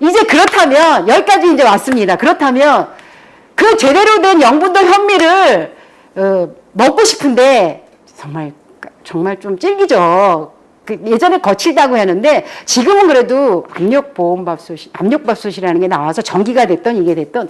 이제 그렇다면 여기까지 이제 왔습니다. 그렇다면 그 제대로 된 영분도 현미를 먹고 싶은데 정말 좀 질기죠. 예전에 거칠다고 하는데 지금은 그래도 압력밥솥이라는 게 나와서 전기가 됐던 이게 됐던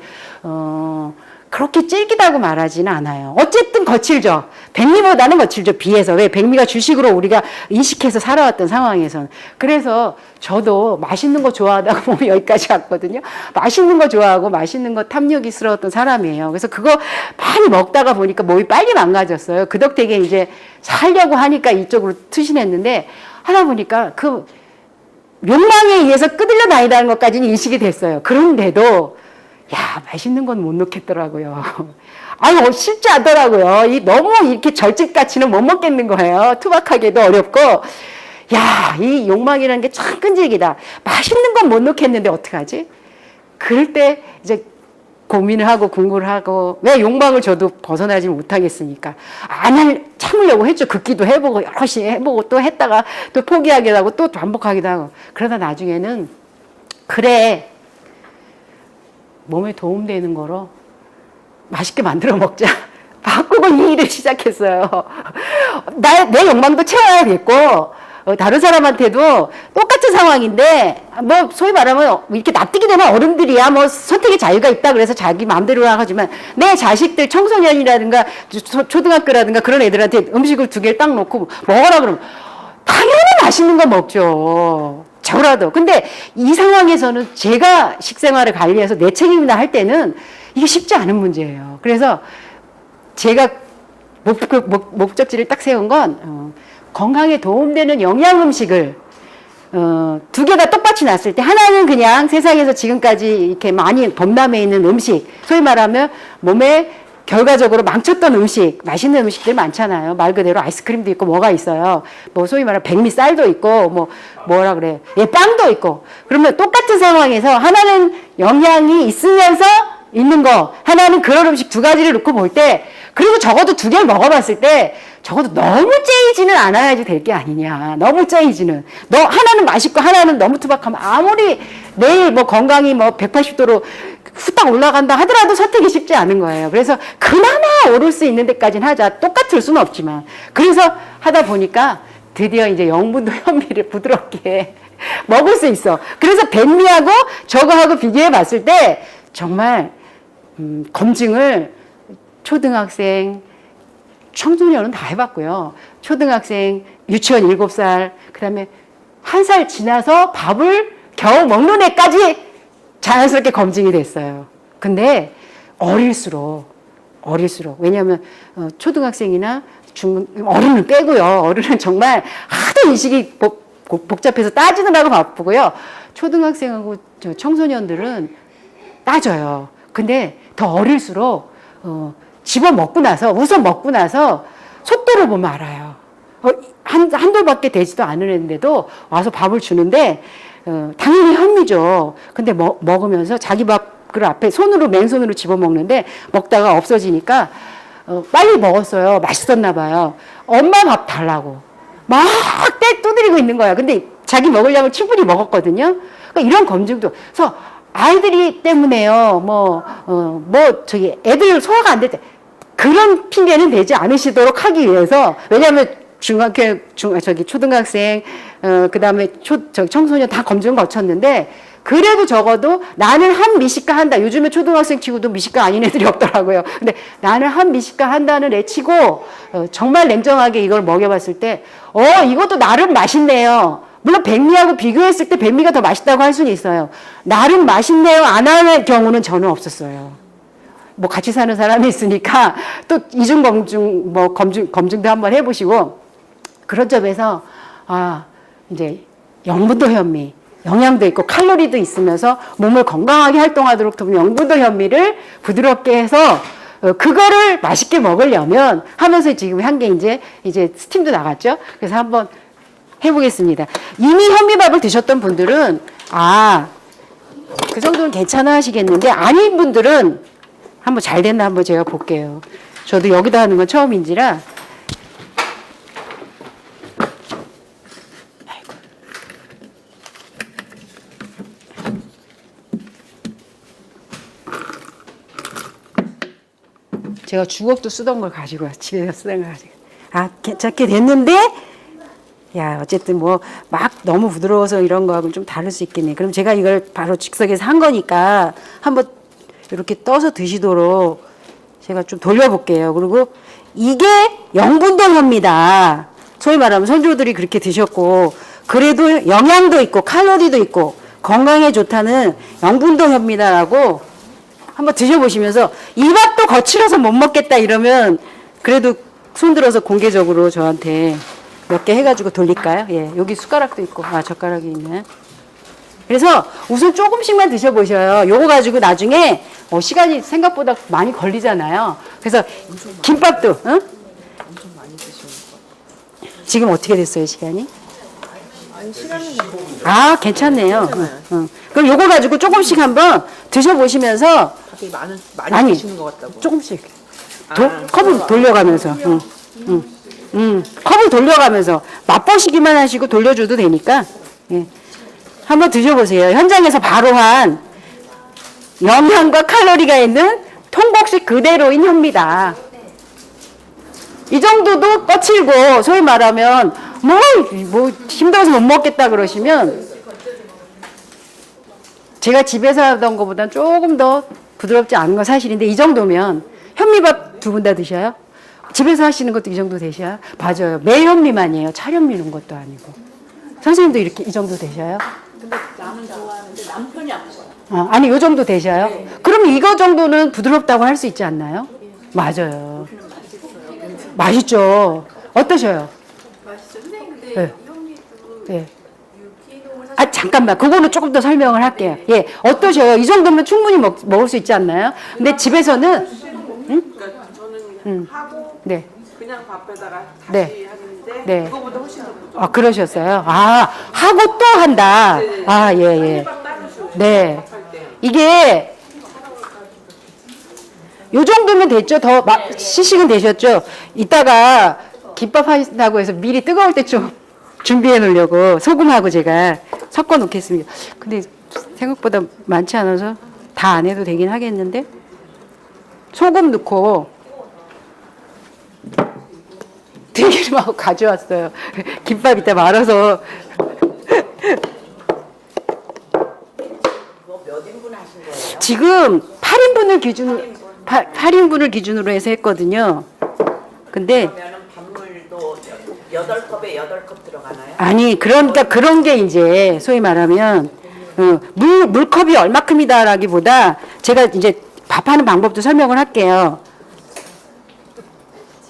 그렇게 질기다고 말하지는 않아요. 어쨌든 거칠죠. 백미보다는 거칠죠. 비해서. 왜? 백미가 주식으로 우리가 인식해서 살아왔던 상황에서는. 그래서 저도 맛있는 거 좋아하다가 보면 여기까지 왔거든요. 맛있는 거 좋아하고 맛있는 거 탐욕이스러웠던 사람이에요. 그래서 그거 많이 먹다가 보니까 몸이 빨리 망가졌어요. 그 덕택에 이제 살려고 하니까 이쪽으로 투신했는데 하다 보니까 그 욕망에 의해서 끄들려 다니다는 것까지는 인식이 됐어요. 그런데도 야, 맛있는 건 못 넣겠더라고요. 아유, 쉽지 않더라고요. 너무 이렇게 절집같이는 못 먹겠는 거예요. 투박하게도 어렵고. 야, 이 욕망이라는 게 참 끈질기다. 맛있는 건 못 넣겠는데 어떡하지? 그럴 때 이제 고민을 하고 공부를 하고, 왜 욕망을 저도 벗어나지 못하겠습니까? 참으려고 했죠. 긋기도 해보고, 여러 시 해보고, 또 했다가 또 포기하기도 하고, 또 반복하기도 하고. 그러다 나중에는, 그래. 몸에 도움되는 거로 맛있게 만들어 먹자. 바꾸고 이 일을 시작했어요. 내 욕망도 채워야겠고, 다른 사람한테도 똑같은 상황인데, 뭐, 소위 말하면, 이렇게 납득이 되는 어른들이야, 뭐, 선택의 자유가 있다 그래서 자기 마음대로 하지만, 내 자식들, 청소년이라든가, 초등학교라든가 그런 애들한테 음식을 2개를 딱 놓고 먹어라 그러면, 당연히 맛있는 거 먹죠. 저라도. 근데 이 상황에서는 제가 식생활을 관리해서 내 책임이나 할 때는 이게 쉽지 않은 문제예요. 그래서 제가 목적지를 딱 세운 건 건강에 도움되는 영양 음식을 2개 다 똑같이 놨을 때 하나는 그냥 세상에서 지금까지 이렇게 많이 범람해 있는 음식, 소위 말하면 몸에 결과적으로 망쳤던 음식, 맛있는 음식들 많잖아요. 말 그대로 아이스크림도 있고 뭐가 있어요. 뭐 소위 말하면 백미쌀도 있고 뭐라 그래. 예, 빵도 있고. 그러면 똑같은 상황에서 하나는 영양이 있으면서 있는 거, 하나는 그런 음식 2가지를 놓고 볼 때, 그리고 적어도 2개를 먹어봤을 때 적어도 너무 째이지는 않아야지 될 게 아니냐. 너무 째이지는. 하나는 맛있고 하나는 너무 투박하면 아무리 내일 뭐 건강이 뭐 180도로 후딱 올라간다 하더라도 선택이 쉽지 않은 거예요. 그래서 그나마 오를 수 있는 데까지는 하자. 똑같을 수는 없지만. 그래서 하다 보니까 드디어 이제 영분도 현미를 부드럽게 먹을 수 있어. 그래서 백미하고 저거하고 비교해 봤을 때 정말 검증을 초등학생, 청소년은 다 해봤고요. 초등학생, 유치원 7살, 그 다음에 1살 지나서 밥을 겨우 먹는 애까지 자연스럽게 검증이 됐어요. 근데 어릴수록 왜냐하면 초등학생이나 어른은 빼고요. 어른은 정말 하도 인식이 복잡해서 따지느라고 바쁘고요. 초등학생하고 청소년들은 따져요. 근데 더 어릴수록 우선 먹고 나서 속도를 보면 알아요. 한 돌밖에 되지도 않으는데도 와서 밥을 주는데 당연히 현미죠. 근데 먹으면서 자기 밥을 앞에 맨손으로 집어먹는데 먹다가 없어지니까 빨리 먹었어요. 맛있었나 봐요. 엄마 밥 달라고 막 두드리고 있는 거야. 근데 자기 먹으려면 충분히 먹었거든요. 그러니까 이런 검증도. 그래서 아이들이 때문에요. 애들 소화가 안 될 때 그런 핑계는 대지 않으시도록 하기 위해서. 왜냐하면 초등학생, 그 다음에 청소년 다 검증 거쳤는데, 그래도 적어도 나는 한 미식가 한다. 요즘에 초등학생 치고도 미식가 아닌 애들이 없더라고요. 근데 나는 한 미식가 한다는 애 치고, 정말 냉정하게 이걸 먹여봤을 때, 이것도 나름 맛있네요. 물론 백미하고 비교했을 때 백미가 더 맛있다고 할 수는 있어요. 나름 맛있네요. 안 하는 경우는 저는 없었어요. 뭐 같이 사는 사람이 있으니까 또 이중 검증도 한번 해보시고. 그런 점에서 이제 영분도 현미, 영양도 있고 칼로리도 있으면서 몸을 건강하게 활동하도록 도는 영분도 현미를 부드럽게 해서 그거를 맛있게 먹으려면 하면서 지금 한 게 이제 스팀도 나갔죠. 그래서 한번 해보겠습니다. 이미 현미밥을 드셨던 분들은 그 정도는 괜찮아 하시겠는데, 아닌 분들은 한번 잘 됐나 한번 제가 볼게요. 저도 여기다 하는 건 처음인지라. 제가 주걱도 쓰던 걸 가지고 집에서 쓰던 걸 가지고 괜찮게 됐는데 야 어쨌든 뭐 막 너무 부드러워서 이런 거하고는 좀 다를 수 있겠네. 그럼 제가 이걸 바로 즉석에서 한 거니까 한번 이렇게 떠서 드시도록 제가 좀 돌려볼게요. 그리고 이게 영분동입니다. 소위 말하면 선조들이 그렇게 드셨고 그래도 영양도 있고 칼로리도 있고 건강에 좋다는 영분동협니다라고 한번 드셔보시면서 이 밥도 거칠어서 못 먹겠다 이러면 그래도 손들어서 공개적으로 저한테 몇 개 해가지고 돌릴까요? 예, 여기 숟가락도 있고 젓가락이 있네. 그래서 우선 조금씩만 드셔보셔요. 요거 가지고 나중에 시간이 생각보다 많이 걸리잖아요. 그래서 김밥도 응? 엄청 많이 드시는 거. 지금 어떻게 됐어요 시간이? 아니 시간은 괜찮네요. 응. 그럼 요거 가지고 조금씩 한번 드셔보시면서 갑자기 많이 드시는 것 같다고. 조금씩 컵을 돌려가면서 컵을 돌려가면서 맛보시기만 하시고 돌려줘도 되니까 예. 한번 드셔보세요. 현장에서 바로 한 영양과 칼로리가 있는 통곡식 그대로인 혀입니다. 이 정도도 거칠고 소위 말하면 뭐 힘들어서 못 먹겠다 그러시면 제가 집에서 하던 것보다 조금 더 부드럽지 않은 건 사실인데 이 정도면 현미밥 두 분 다 드셔요? 집에서 하시는 것도 이 정도 되셔요? 맞아요. 매현미만이에요. 찰현미 이런 것도 아니고. 선생님도 이렇게 이 정도 되셔요? 근데 나는 좋아하는데 남편이 안 먹어요. 아니 요 정도 되셔요? 네. 그럼 이거 정도는 부드럽다고 할 수 있지 않나요? 맞아요. 맛있죠. 어떠셔요? 맛있죠. 선생님 근데 네. 현미도 네. 유기농을 잠깐만. 그거는 조금 더 설명을 할게요. 예. 어떠셔요? 이 정도면 충분히 먹을 수 있지 않나요? 근데 집에서는 그러니까 저는 하고 네. 그냥 밥에다가 다시 네. 하는데 네. 그거보다 훨씬 더 부드러워. 그러셨어요? 하고 또 한다. 예. 네. 할 때. 이게 요 정도면 됐죠? 더 시식은 되셨죠? 이따가 김밥 하신다고 해서 미리 뜨거울 때 좀 준비해 놓으려고 소금하고 제가 섞어 놓겠습니다. 근데 생각보다 많지 않아서 다 안 해도 되긴 하겠는데 소금 넣고 들기름하고 가져왔어요. 김밥 이따 말아서 몇 인분 하신 거예요? 지금 8인분을 기준으로 해서 했거든요. 근데 그러면은 밥물도 8컵에 8컵 들어가나요? 아니 그러니까 그런 게 이제 소위 말하면 물컵이 얼마큼이다라기보다 제가 이제 밥하는 방법도 설명을 할게요.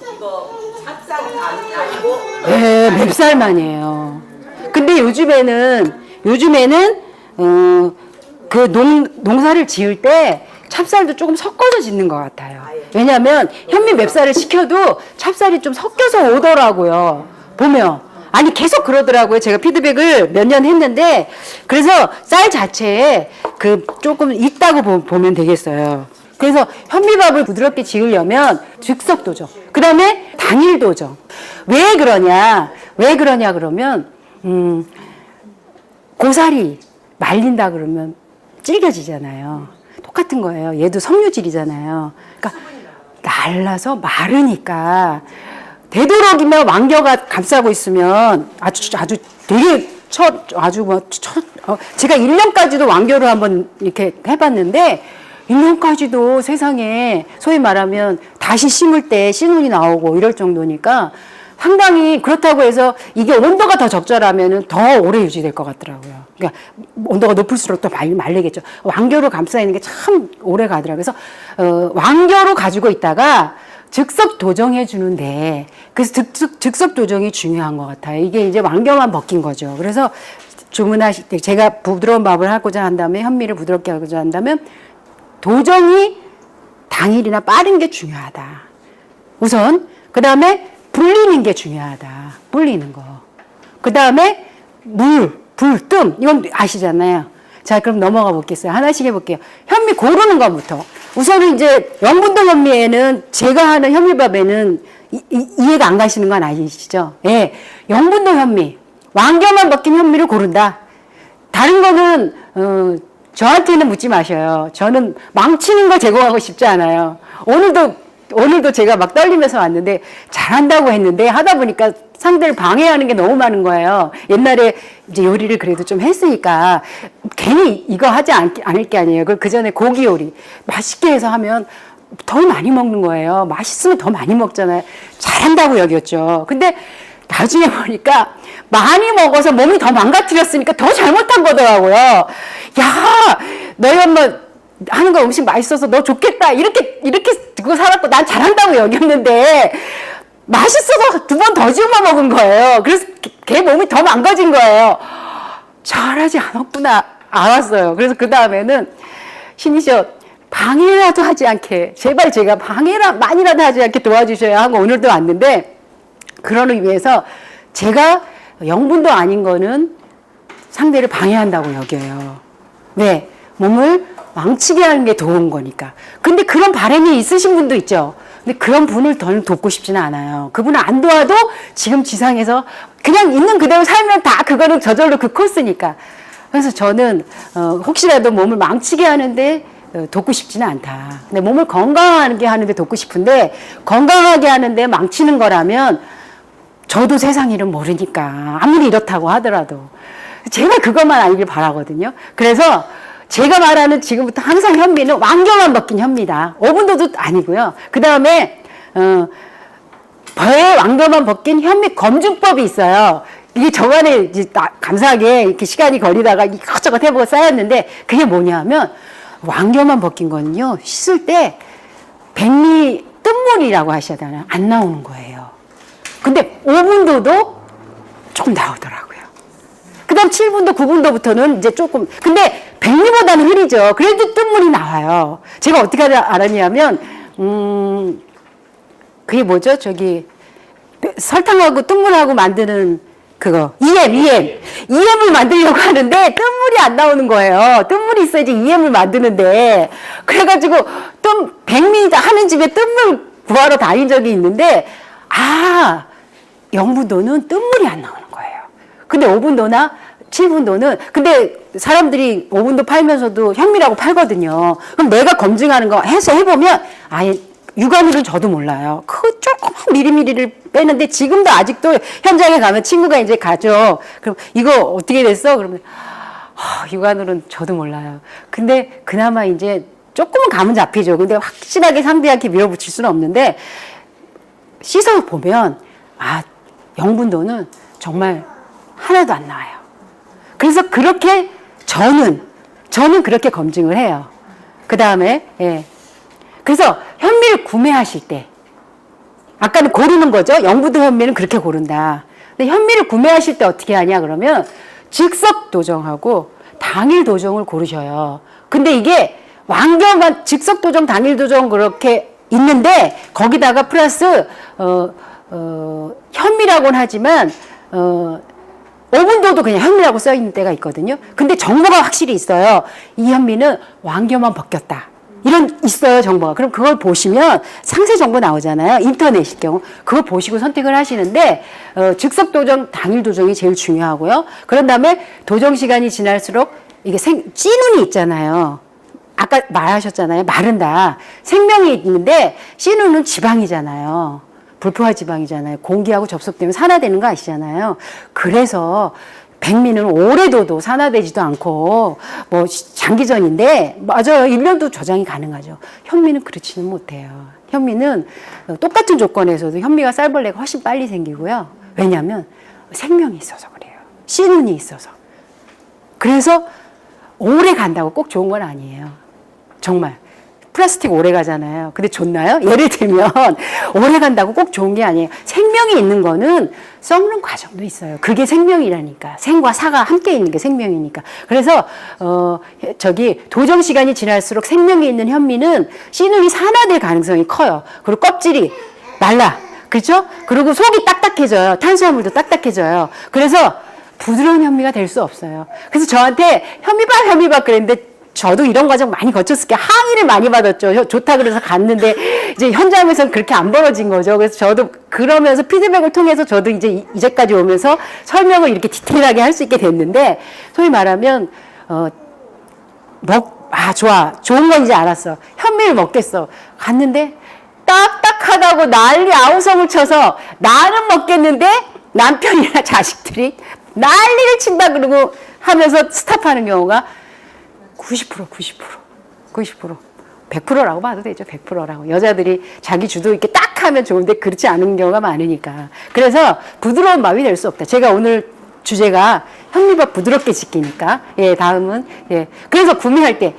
이거 찹쌀은 아니고 네, 맵쌀만이에요. 근데 요즘에는 그 농사를 지을 때 찹쌀도 조금 섞어서 짓는 것 같아요. 왜냐하면 현미 맵쌀을 시켜도 찹쌀이 좀 섞여서 오더라고요. 보면 아니 계속 그러더라고요. 제가 피드백을 몇 년 했는데 그래서 쌀 자체에 그 조금 있다고 보면 되겠어요. 그래서 현미밥을 부드럽게 지으려면 즉석 도정, 그 다음에 당일 도정. 왜 그러냐 그러면 고사리 말린다 그러면 질겨지잖아요. 똑같은 거예요. 얘도 섬유질이잖아요. 그러니까 날라서 마르니까 되도록이면 왕겨가 감싸고 있으면 아주 되게 제가 1년까지도 왕겨를 한번 이렇게 해봤는데 1년까지도 세상에 소위 말하면 다시 심을 때 씨눈이 나오고 이럴 정도니까 상당히 그렇다고 해서 이게 온도가 더 적절하면은 더 오래 유지될 것 같더라고요. 그러니까 온도가 높을수록 더 말리겠죠. 왕겨로 감싸 있는 게 참 오래 가더라고요. 그래서 왕겨로 가지고 있다가 즉석 도정해 주는데 그래서 즉석 도정이 중요한 것 같아요. 이게 이제 왕겨만 벗긴 거죠. 그래서 주문하실 때 제가 부드러운 밥을 하고자 한다면 현미를 부드럽게 하고자 한다면 도정이 당일이나 빠른 게 중요하다. 우선 그 다음에 불리는 게 중요하다. 불리는 거. 그 다음에 불, 뜸 이건 아시잖아요. 자 그럼 넘어가 보겠어요. 하나씩 해볼게요. 현미 고르는 것부터. 우선은 이제 영분동 현미에는 제가 하는 현미밥에는 이해가 안 가시는 건 아시죠? 예, 영분동 현미 왕겨만 벗긴 현미를 고른다. 다른 거는 저한테는 묻지 마셔요. 저는 망치는 걸 제공하고 싶지 않아요. 오늘도 오늘도 제가 막 떨리면서 왔는데 잘한다고 했는데 하다 보니까 상대를 방해하는 게 너무 많은 거예요. 옛날에 이제 요리를 그래도 좀 했으니까 괜히 이거 하지 않을 게 아니에요. 그 전에 고기 요리 맛있게 해서 하면 더 많이 먹는 거예요. 맛있으면 더 많이 먹잖아요. 잘한다고 여겼죠. 근데 나중에 보니까 많이 먹어서 몸이 더 망가뜨렸으니까 더 잘못한 거더라고요. 야, 너희 엄마 하는 거 음식 맛있어서 너 좋겠다. 이렇게 듣고 살았고 난 잘한다고 여겼는데 맛있어서 2번 더 지어만 먹은 거예요. 그래서 걔 몸이 더 망가진 거예요. 잘하지 않았구나. 알았어요. 그래서 그 다음에는 신이셔 방해라도 하지 않게 제발 제가 방해만이라도 하지 않게 도와주셔야 하고 오늘도 왔는데 그러기 위해서 제가 영분도 아닌 거는 상대를 방해한다고 여겨요. 왜? 몸을 망치게 하는 게 좋은 거니까. 근데 그런 바람이 있으신 분도 있죠. 근데 그런 분을 더 돕고 싶지는 않아요. 그분을 안 도와도 지금 지상에서 그냥 있는 그대로 살면 다 그거는 저절로 그 코스니까. 그래서 저는 혹시라도 몸을 망치게 하는데 돕고 싶지는 않다. 근데 몸을 건강하게 하는데 돕고 싶은데 건강하게 하는데 망치는 거라면 저도 세상 일은 모르니까 아무리 이렇다고 하더라도 제발 그것만 알길 바라거든요. 그래서 제가 말하는 지금부터 항상 현미는 왕겨만 벗긴 현미다. 오분도도 아니고요. 그 다음에 벌 왕겨만 벗긴 현미 검증법이 있어요. 이게 저번에 이제 감사하게 이렇게 시간이 걸리다가 이것저것 해보고 쌓였는데 그게 뭐냐면 왕겨만 벗긴 거는요. 씻을 때 백미 뜬물이라고 하시잖아요. 안 나오는 거예요. 근데 5분도도 조금 나오더라고요. 그 다음 7분도, 9분도부터는 이제 조금, 근데 백미보다는 흐리죠. 그래도 뜬물이 나와요. 제가 어떻게 알았냐면, 그게 뭐죠? 저기, 설탕하고 뜬물하고 만드는 그거, EM을 만들려고 하는데 뜬물이 안 나오는 거예요. 뜬물이 있어야지 EM을 만드는데. 그래가지고, 백미 하는 집에 뜬물 구하러 다닌 적이 있는데, 영분도는 뜬물이 안 나오는 거예요. 근데 5분도나 7분도는 근데 사람들이 5분도 팔면서도 현미라고 팔거든요. 그럼 내가 검증하는 거 해보면 아예 육안으로는 저도 몰라요. 그 조그만 미리미리를 빼는데 지금도 아직도 현장에 가면 친구가 이제 가죠. 그럼 이거 어떻게 됐어? 그러면 육안으로는 저도 몰라요. 근데 그나마 이제 조금은 감은 잡히죠. 근데 확실하게 상대한테 밀어붙일 수는 없는데 씻어 보면 영분도는 정말 하나도 안 나와요. 그래서 그렇게 저는 그렇게 검증을 해요. 그 다음에 그래서 현미를 구매하실 때 아까는 고르는 거죠. 영분도 현미는 그렇게 고른다. 근데 현미를 구매하실 때 어떻게 하냐 그러면 즉석 도정하고 당일 도정을 고르셔요. 근데 이게 왕겨만 즉석 도정, 당일 도정 그렇게 있는데 거기다가 플러스 현미라고는 하지만 5분도도 그냥 현미라고 써 있는 때가 있거든요. 근데 정보가 확실히 있어요. 이 현미는 왕겨만 벗겼다. 이런 있어요, 정보가. 그럼 그걸 보시면 상세 정보 나오잖아요. 인터넷일 경우. 그거 보시고 선택을 하시는데 즉석 도정, 당일 도정이 제일 중요하고요. 그런 다음에 도정 시간이 지날수록 이게 찌눈이 있잖아요. 아까 말하셨잖아요. 마른다. 생명이 있는데 씨눈은 지방이잖아요. 불포화 지방이잖아요. 공기하고 접속되면 산화되는 거 아시잖아요. 그래서 백미는 오래둬도 산화되지도 않고 뭐 장기전인데 맞아요. 1년도 저장이 가능하죠. 현미는 그렇지는 못해요. 현미는 똑같은 조건에서도 현미가 쌀벌레가 훨씬 빨리 생기고요. 왜냐하면 생명이 있어서 그래요. 씨눈이 있어서. 그래서 오래 간다고 꼭 좋은 건 아니에요. 정말. 플라스틱 오래 가잖아요. 근데 좋나요? 예를 들면 오래 간다고 꼭 좋은 게 아니에요. 생명이 있는 거는 썩는 과정도 있어요. 그게 생명이라니까. 생과 사가 함께 있는 게 생명이니까. 그래서 도정 시간이 지날수록 생명이 있는 현미는 씨눈이 산화될 가능성이 커요. 그리고 껍질이 말라. 그렇죠? 그리고 속이 딱딱해져요. 탄수화물도 딱딱해져요. 그래서 부드러운 현미가 될 수 없어요. 그래서 저한테 현미밥 그랬는데 저도 이런 과정 많이 거쳤을 게 항의를 많이 받았죠. 좋다 그래서 갔는데 이제 현장에서는 그렇게 안 벌어진 거죠. 그래서 저도 그러면서 피드백을 통해서 저도 이제까지 오면서 설명을 이렇게 디테일하게 할 수 있게 됐는데 소위 말하면 좋아. 좋은 건 이제 알았어. 현미를 먹겠어. 갔는데 딱딱하다고 난리 아우성을 쳐서 나는 먹겠는데 남편이나 자식들이 난리를 친다 그러고 하면서 스탑하는 경우가 90%, 100%라고 봐도 되죠. 100%라고. 여자들이 자기 주도 있게 딱 하면 좋은데 그렇지 않은 경우가 많으니까. 그래서 부드러운 마음이 될 수 없다. 제가 오늘 주제가 현미밥 부드럽게 지키니까. 예, 다음은, 예. 그래서 구매할 때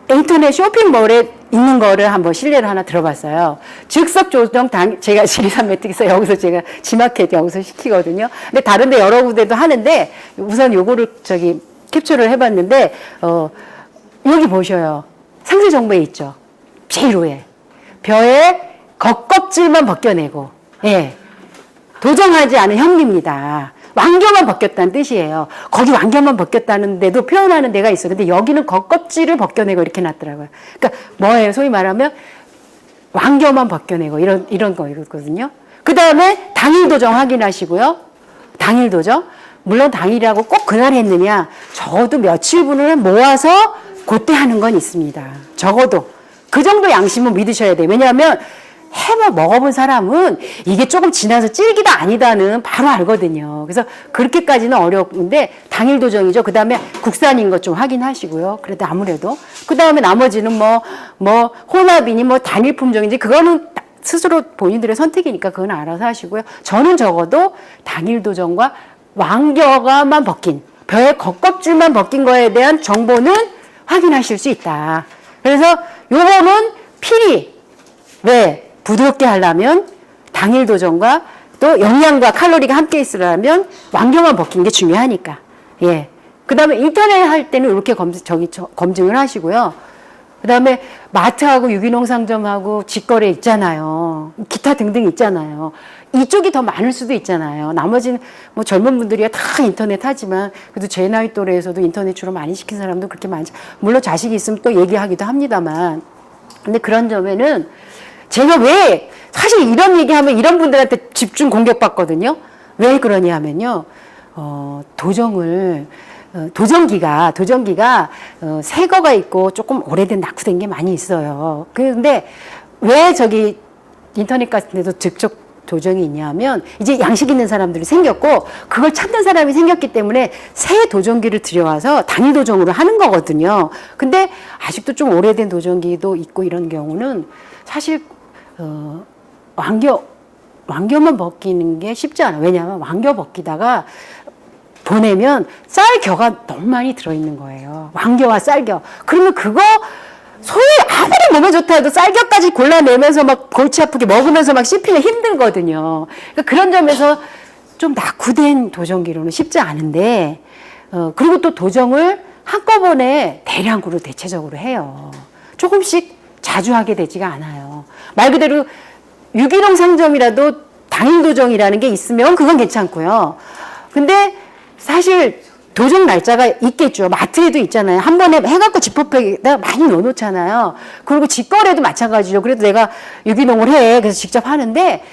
인터넷 쇼핑몰에 있는 거를 한번 실례를 하나 들어봤어요. 즉석 조정 제가 지리산 매트릭스 여기서 제가 지마켓 여기서 시키거든요. 근데 다른데 여러 군데도 하는데 우선 요거를 캡처를 해봤는데, 여기 보셔요. 상세 정보에 있죠. 제일 위에. 벼의 겉껍질만 벗겨내고, 예. 도정하지 않은 현미입니다. 왕겨만 벗겼다는 뜻이에요. 거기 왕겨만 벗겼다는데도 표현하는 데가 있어요. 근데 여기는 겉껍질을 벗겨내고 이렇게 놨더라고요. 그러니까 뭐예요? 소위 말하면 왕겨만 벗겨내고 이런 거거든요. 그 다음에 당일 도정 확인하시고요. 당일 도정. 물론 당일이라고 꼭 그날 했느냐. 적어도 며칠분을 모아서 그때 하는 건 있습니다. 적어도. 그 정도 양심은 믿으셔야 돼요. 왜냐하면 먹어본 사람은 이게 조금 지나서 질기다 아니다는 바로 알거든요. 그래서 그렇게까지는 어려운데 당일 도정이죠. 그 다음에 국산인 것 좀 확인하시고요. 그래도 아무래도. 그 다음에 나머지는 혼합이니 단일 품종인지 그거는 스스로 본인들의 선택이니까 그건 알아서 하시고요. 저는 적어도 당일 도정과 왕겨가만 벗긴, 벼의 겉껍질만 벗긴 거에 대한 정보는 확인하실 수 있다. 그래서 요거는 필히 왜? 부드럽게 하려면 당일 도정과 또 영양과 칼로리가 함께 있으려면 왕겨만 벗긴 게 중요하니까. 예. 그 다음에 인터넷 할 때는 이렇게 검증을 하시고요. 그 다음에 마트하고 유기농 상점하고 직거래 있잖아요. 기타 등등 있잖아요. 이쪽이 더 많을 수도 있잖아요. 나머지는 젊은 분들이야 다 인터넷 하지만 그래도 제 나이 또래에서도 인터넷 주로 많이 시킨 사람도 그렇게 많지. 물론 자식이 있으면 또 얘기하기도 합니다만. 근데 그런 점에는 제가 왜 사실 이런 얘기하면 이런 분들한테 집중 공격받거든요. 왜 그러냐 하면요. 도전기가 새 거가 있고 조금 오래된 낙후된 게 많이 있어요. 근데 왜 인터넷 같은 데도 직접 도정이 있냐면 이제 양식 있는 사람들이 생겼고 그걸 찾는 사람이 생겼기 때문에 새 도전기를 들여와서 당일 도정으로 하는 거거든요. 근데 아직도 좀 오래된 도전기도 있고 이런 경우는 사실 왕겨만 벗기는 게 쉽지 않아요. 왜냐하면 왕겨 벗기다가 보내면 쌀겨가 너무 많이 들어있는 거예요. 왕겨와 쌀겨. 그러면 그거 소위 아무리 몸에 좋다 해도 쌀겨까지 골라내면서 골치 아프게 먹으면서 씹히면 힘들거든요. 그러니까 그런 점에서 좀 낙후된 도정기로는 쉽지 않은데, 그리고 또 도정을 한꺼번에 대량으로 대체적으로 해요. 조금씩 자주 하게 되지가 않아요. 말 그대로 유기농 상점이라도 당일 도정이라는 게 있으면 그건 괜찮고요. 근데 사실 도정 날짜가 있겠죠. 마트에도 있잖아요. 한 번에 해갖고 지퍼백에다 많이 넣어놓잖아요. 그리고 직거래도 마찬가지죠. 그래도 내가 유기농을 해. 그래서 직접 하는데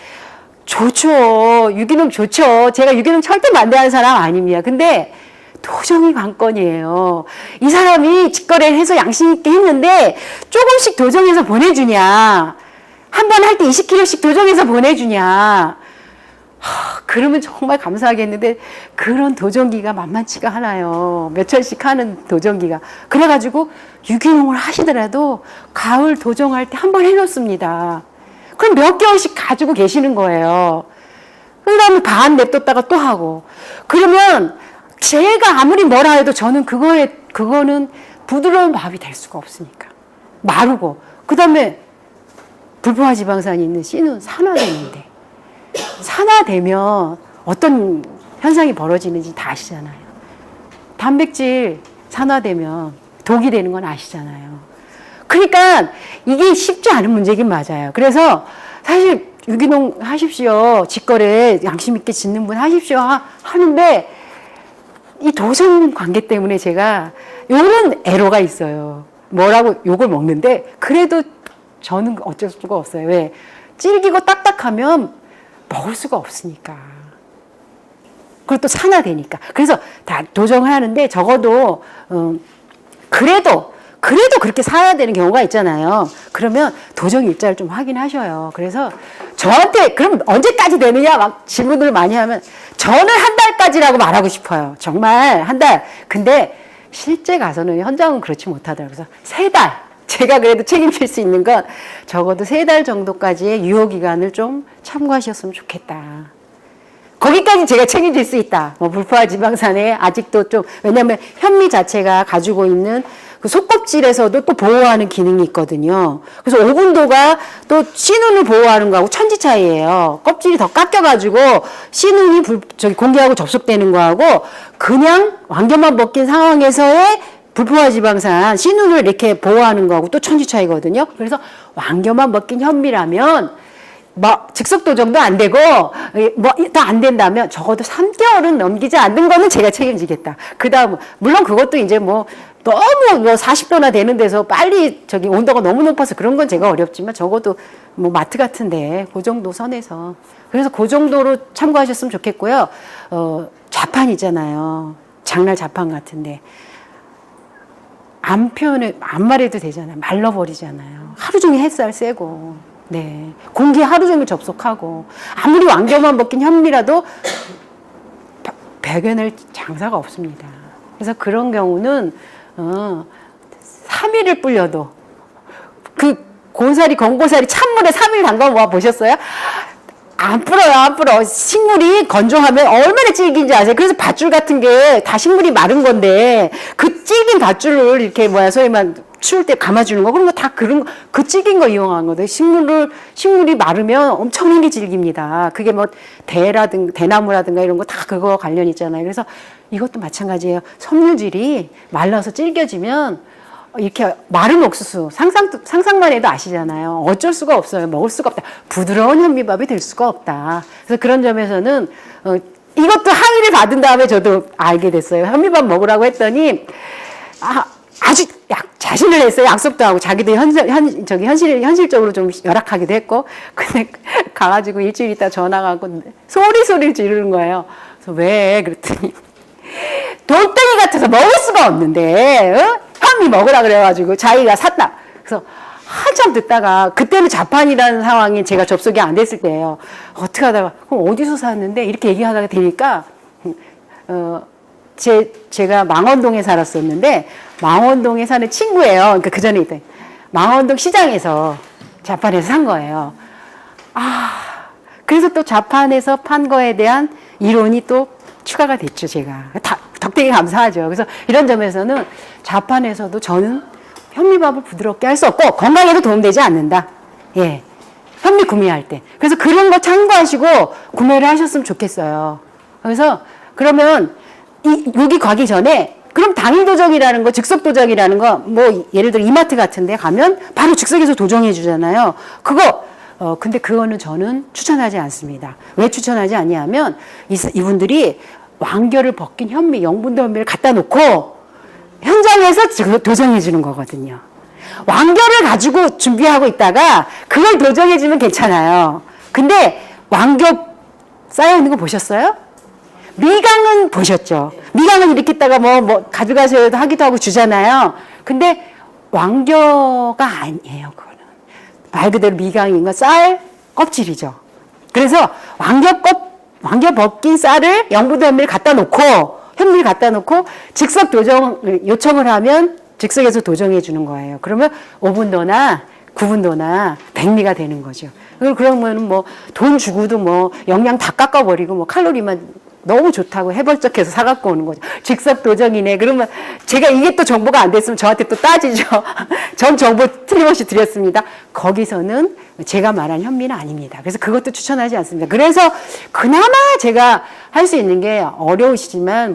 좋죠. 유기농 좋죠. 제가 유기농 절대 반대하는 사람 아닙니다. 근데 도정이 관건이에요. 이 사람이 직거래를 해서 양심 있게 했는데 조금씩 도정해서 보내주냐. 한 번 할 때 20kg씩 도정해서 보내주냐. 그러면 정말 감사하겠는데 그런 도전기가 만만치가 않아요. 몇 천씩 하는 도전기가. 그래가지고 유기농을 하시더라도 가을 도정할 때 한 번 해놓습니다. 그럼 몇 개월씩 가지고 계시는 거예요. 그 다음에 반 냅뒀다가 또 하고. 그러면 제가 아무리 뭐라 해도 저는 그거는 부드러운 밥이 될 수가 없으니까. 마르고. 그 다음에 불포화 지방산이 있는 씨는 산화되는데. 산화되면 어떤 현상이 벌어지는지 다 아시잖아요. 단백질 산화되면 독이 되는 건 아시잖아요. 그러니까 이게 쉽지 않은 문제긴 맞아요. 그래서 사실 유기농 하십시오. 직거래 양심 있게 짓는 분 하십시오. 하는데 이 도전 관계 때문에 제가 요런 애로가 있어요. 뭐라고 욕을 먹는데 그래도 저는 어쩔 수가 없어요. 왜? 질기고 딱딱하면 먹을 수가 없으니까. 그리고 또 산화되니까. 그래서 다 도정을 하는데 적어도 그래도 그래도 그렇게 사야 되는 경우가 있잖아요. 그러면 도정 일자를 좀 확인하셔요. 그래서 저한테 그럼 언제까지 되느냐 막 질문을 많이 하면 저는 한 달까지라고 말하고 싶어요. 정말 한 달. 근데 실제 가서는 현장은 그렇지 못하더라고요. 그래서 3달. 제가 그래도 책임질 수 있는 건 적어도 3달 정도까지의 유효기간을 좀 참고하셨으면 좋겠다. 거기까지 제가 책임질 수 있다. 뭐 불포화 지방산에 아직도 좀, 왜냐면 현미 자체가 가지고 있는 그 속껍질에서도 또 보호하는 기능이 있거든요. 그래서 오분도가 또 씨눈을 보호하는 거하고 천지 차이예요. 껍질이 더 깎여가지고 씨눈이 공기하고 접촉되는 거하고 그냥 완경만 벗긴 상황에서의 불포화 지방산 씨눈을 이렇게 보호하는 거하고 또 천지 차이거든요. 그래서 완경만 벗긴 현미라면 뭐 즉석 도정도 안 되고 뭐 더 안 된다면 적어도 3개월은 넘기지 않는 거는 제가 책임지겠다. 그다음 물론 그것도 이제 뭐 너무 뭐 40도나 되는 데서 빨리 저기 온도가 너무 높아서 그런 건 제가 어렵지만 적어도 뭐 마트 같은데 그 정도 선에서 그래서 그 정도로 참고하셨으면 좋겠고요. 자판 있잖아요. 장날 자판 같은데 안 말해도 되잖아요. 말라버리잖아요. 하루 종일 햇살 쐬고. 네. 공기 하루 종일 접속하고, 아무리 완경만 벗긴 현미라도 배겨낼 장사가 없습니다. 그래서 그런 경우는, 3일을 불려도, 그 곤사리, 건고사리 찬물에 3일 담가 모아 보셨어요? 안 불어요, 안 불어. 식물이 건조하면 얼마나 질긴지 아세요? 그래서 밧줄 같은 게 다 식물이 마른 건데, 그 질긴 밧줄을 이렇게 소위만 추울 때 감아주는 거, 그런 거 다 그 질긴 거 이용한 거거든요. 식물이 마르면 엄청나게 질깁니다. 그게 뭐 대나무라든가 이런 거 다 그거 관련 있잖아요. 그래서 이것도 마찬가지예요. 섬유질이 말라서 질겨지면 이렇게 마른 옥수수 상상만 해도 아시잖아요. 어쩔 수가 없어요. 먹을 수가 없다. 부드러운 현미밥이 될 수가 없다. 그래서 그런 점에서는 이것도 항의를 받은 다음에 저도 알게 됐어요. 현미밥 먹으라고 했더니 아주 자신을 했어요. 약속도 하고 자기도 현실적으로 좀 열악하기도 했고. 근데 가가지고 일주일 있다 전화가 왔고 소리를 지르는 거예요. 그래서 왜? 그랬더니 돌덩이 같아서 먹을 수가 없는데 현미 먹으라 그래가지고 자기가 샀다. 그래서 한참 듣다가 그때는 자판이라는 상황이 제가 접속이 안 됐을 때예요. 어떻게 하다가 그럼 어디서 샀는데 이렇게 얘기하다가 되니까 제가 망원동에 살았었는데 망원동에 사는 친구예요. 그러니까 그 전에 있던 망원동 시장에서 자판에서 산 거예요. 그래서 또 자판에서 판 거에 대한 이론이 또 추가가 됐죠, 제가. 덕되게 감사하죠. 그래서 이런 점에서는 자판에서도 저는 현미밥을 부드럽게 할 수 없고 건강에도 도움되지 않는다. 예. 현미 구매할 때. 그래서 그런 거 참고하시고 구매를 하셨으면 좋겠어요. 그래서 그러면 여기 가기 전에 그럼 당일 도정이라는 거, 즉석 도정이라는 거, 뭐 예를 들어 이마트 같은 데 가면 바로 즉석에서 도정해 주잖아요. 근데 그거는 저는 추천하지 않습니다. 왜 추천하지 않냐면 이분들이 완결을 벗긴 영분도 현미를 갖다 놓고 현장에서 도정해 주는 거거든요. 완결을 가지고 준비하고 있다가 그걸 도정해 주면 괜찮아요. 근데 완결 쌓여 있는 거 보셨어요? 미강은 보셨죠? 미강은 이렇게 있다가 뭐 가져가셔야 하기도 하고 주잖아요. 근데 완결가 아니에요, 그거는. 말 그대로 미강인 건 쌀 껍질이죠. 그래서 완결 벗긴 쌀을 영분도 현미를 갖다 놓고 즉석 도정 요청을 하면 즉석에서 도정해 주는 거예요. 그러면 5분도나 9분도나 백미가 되는 거죠. 그러면 뭐 돈 주고도 뭐 영양 다 깎아버리고 뭐 칼로리만 너무 좋다고 해벌쩍해서 사갖고 오는 거죠. 즉석 도정이네. 그러면 제가 이게 또 정보가 안 됐으면 저한테 또 따지죠. 전 정보 틀림없이 드렸습니다. 거기서는 제가 말한 현미는 아닙니다. 그래서 그것도 추천하지 않습니다. 그래서 그나마 제가 할 수 있는 게 어려우시지만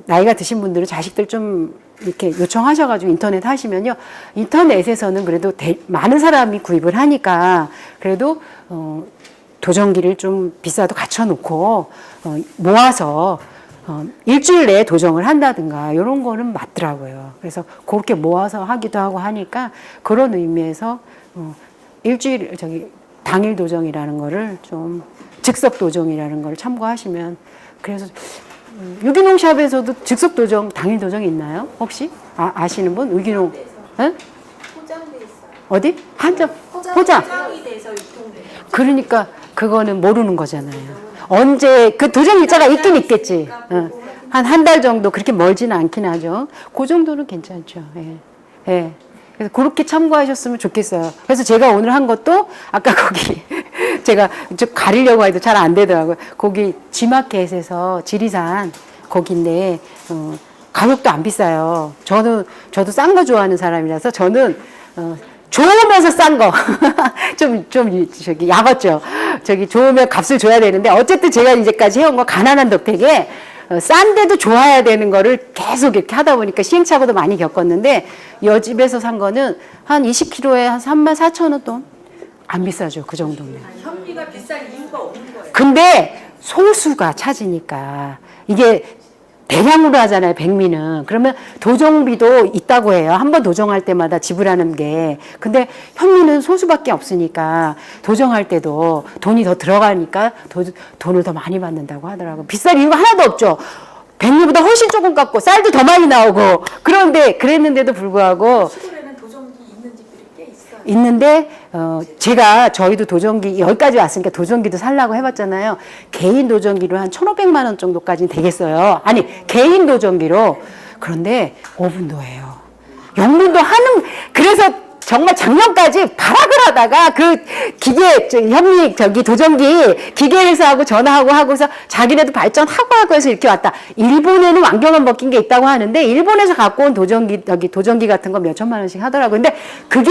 나이가 드신 분들은 자식들 좀 이렇게 요청하셔가지고 인터넷 하시면요. 인터넷에서는 그래도 많은 사람이 구입을 하니까 그래도 도정기를 좀 비싸도 갖춰놓고 모아서 일주일 내에 도정을 한다든가 이런 거는 맞더라고요. 그래서 그렇게 모아서 하기도 하고 하니까 그런 의미에서 당일 도정이라는 거를 좀 즉석 도정이라는 걸 참고하시면 그래서 유기농 샵에서도 즉석 도정, 당일 도정이 있나요? 혹시? 아시는 분? 유기농. 에? 포장돼 있어요. 어디? 한정. 포장. 포장이 돼서 유통돼요. 그러니까 그거는 모르는 거잖아요. 언제 그 도정 일자가 있긴 있겠지. 한 달 정도 그렇게 멀지는 않긴 하죠. 그 정도는 괜찮죠. 예. 예. 그래서 그렇게 참고하셨으면 좋겠어요. 그래서 제가 오늘 한 것도 아까 거기 제가 좀 가리려고 해도 잘 안 되더라고요. 거기 G마켓에서 지리산 거기인데 가격도 안 비싸요. 저도 싼 거 좋아하는 사람이라서 저는 좋으면서 싼 거. 저기, 야었죠. 저기, 좋으면 값을 줘야 되는데, 어쨌든 제가 이제까지 해온 거 가난한 덕택에, 싼데도 좋아야 되는 거를 계속 이렇게 하다 보니까 시행착오도 많이 겪었는데, 여 집에서 산 거는 한 20kg에 한 34,000원 돈? 안 비싸죠. 그 정도면. 현미가 비싼 이유가 없는 거예요. 근데 소수가 찾으니까, 이게 대량으로 하잖아요, 백미는. 그러면 도정비도 있다고 해요. 한 번 도정할 때마다 지불하는 게. 근데 현미는 소수밖에 없으니까 도정할 때도 돈이 더 들어가니까 돈을 더 많이 받는다고 하더라고요. 비쌀 이유가 하나도 없죠. 백미보다 훨씬 조금 깎고 쌀도 더 많이 나오고. 그런데 그랬는데도 불구하고 시골에는 도정기 있는 집들이 꽤 있어요. 있는데 저희도 도전기 여기까지 왔으니까 도전기도 살라고 해봤잖아요. 개인 도전기로 한 1,500만 원 정도까지는 되겠어요. 아니 개인 도전기로. 그런데 5분도예요. 영분도 하는. 그래서 정말 작년까지 발악을 하다가 그 기계 현미 도전기 기계회사하고 전화하고 하고서 자기네도 발전하고 해서 이렇게 왔다. 일본에는 왕경은 벗긴 게 있다고 하는데 일본에서 갖고 온 도전기 같은 거 몇 천만 원씩 하더라고요. 근데 그게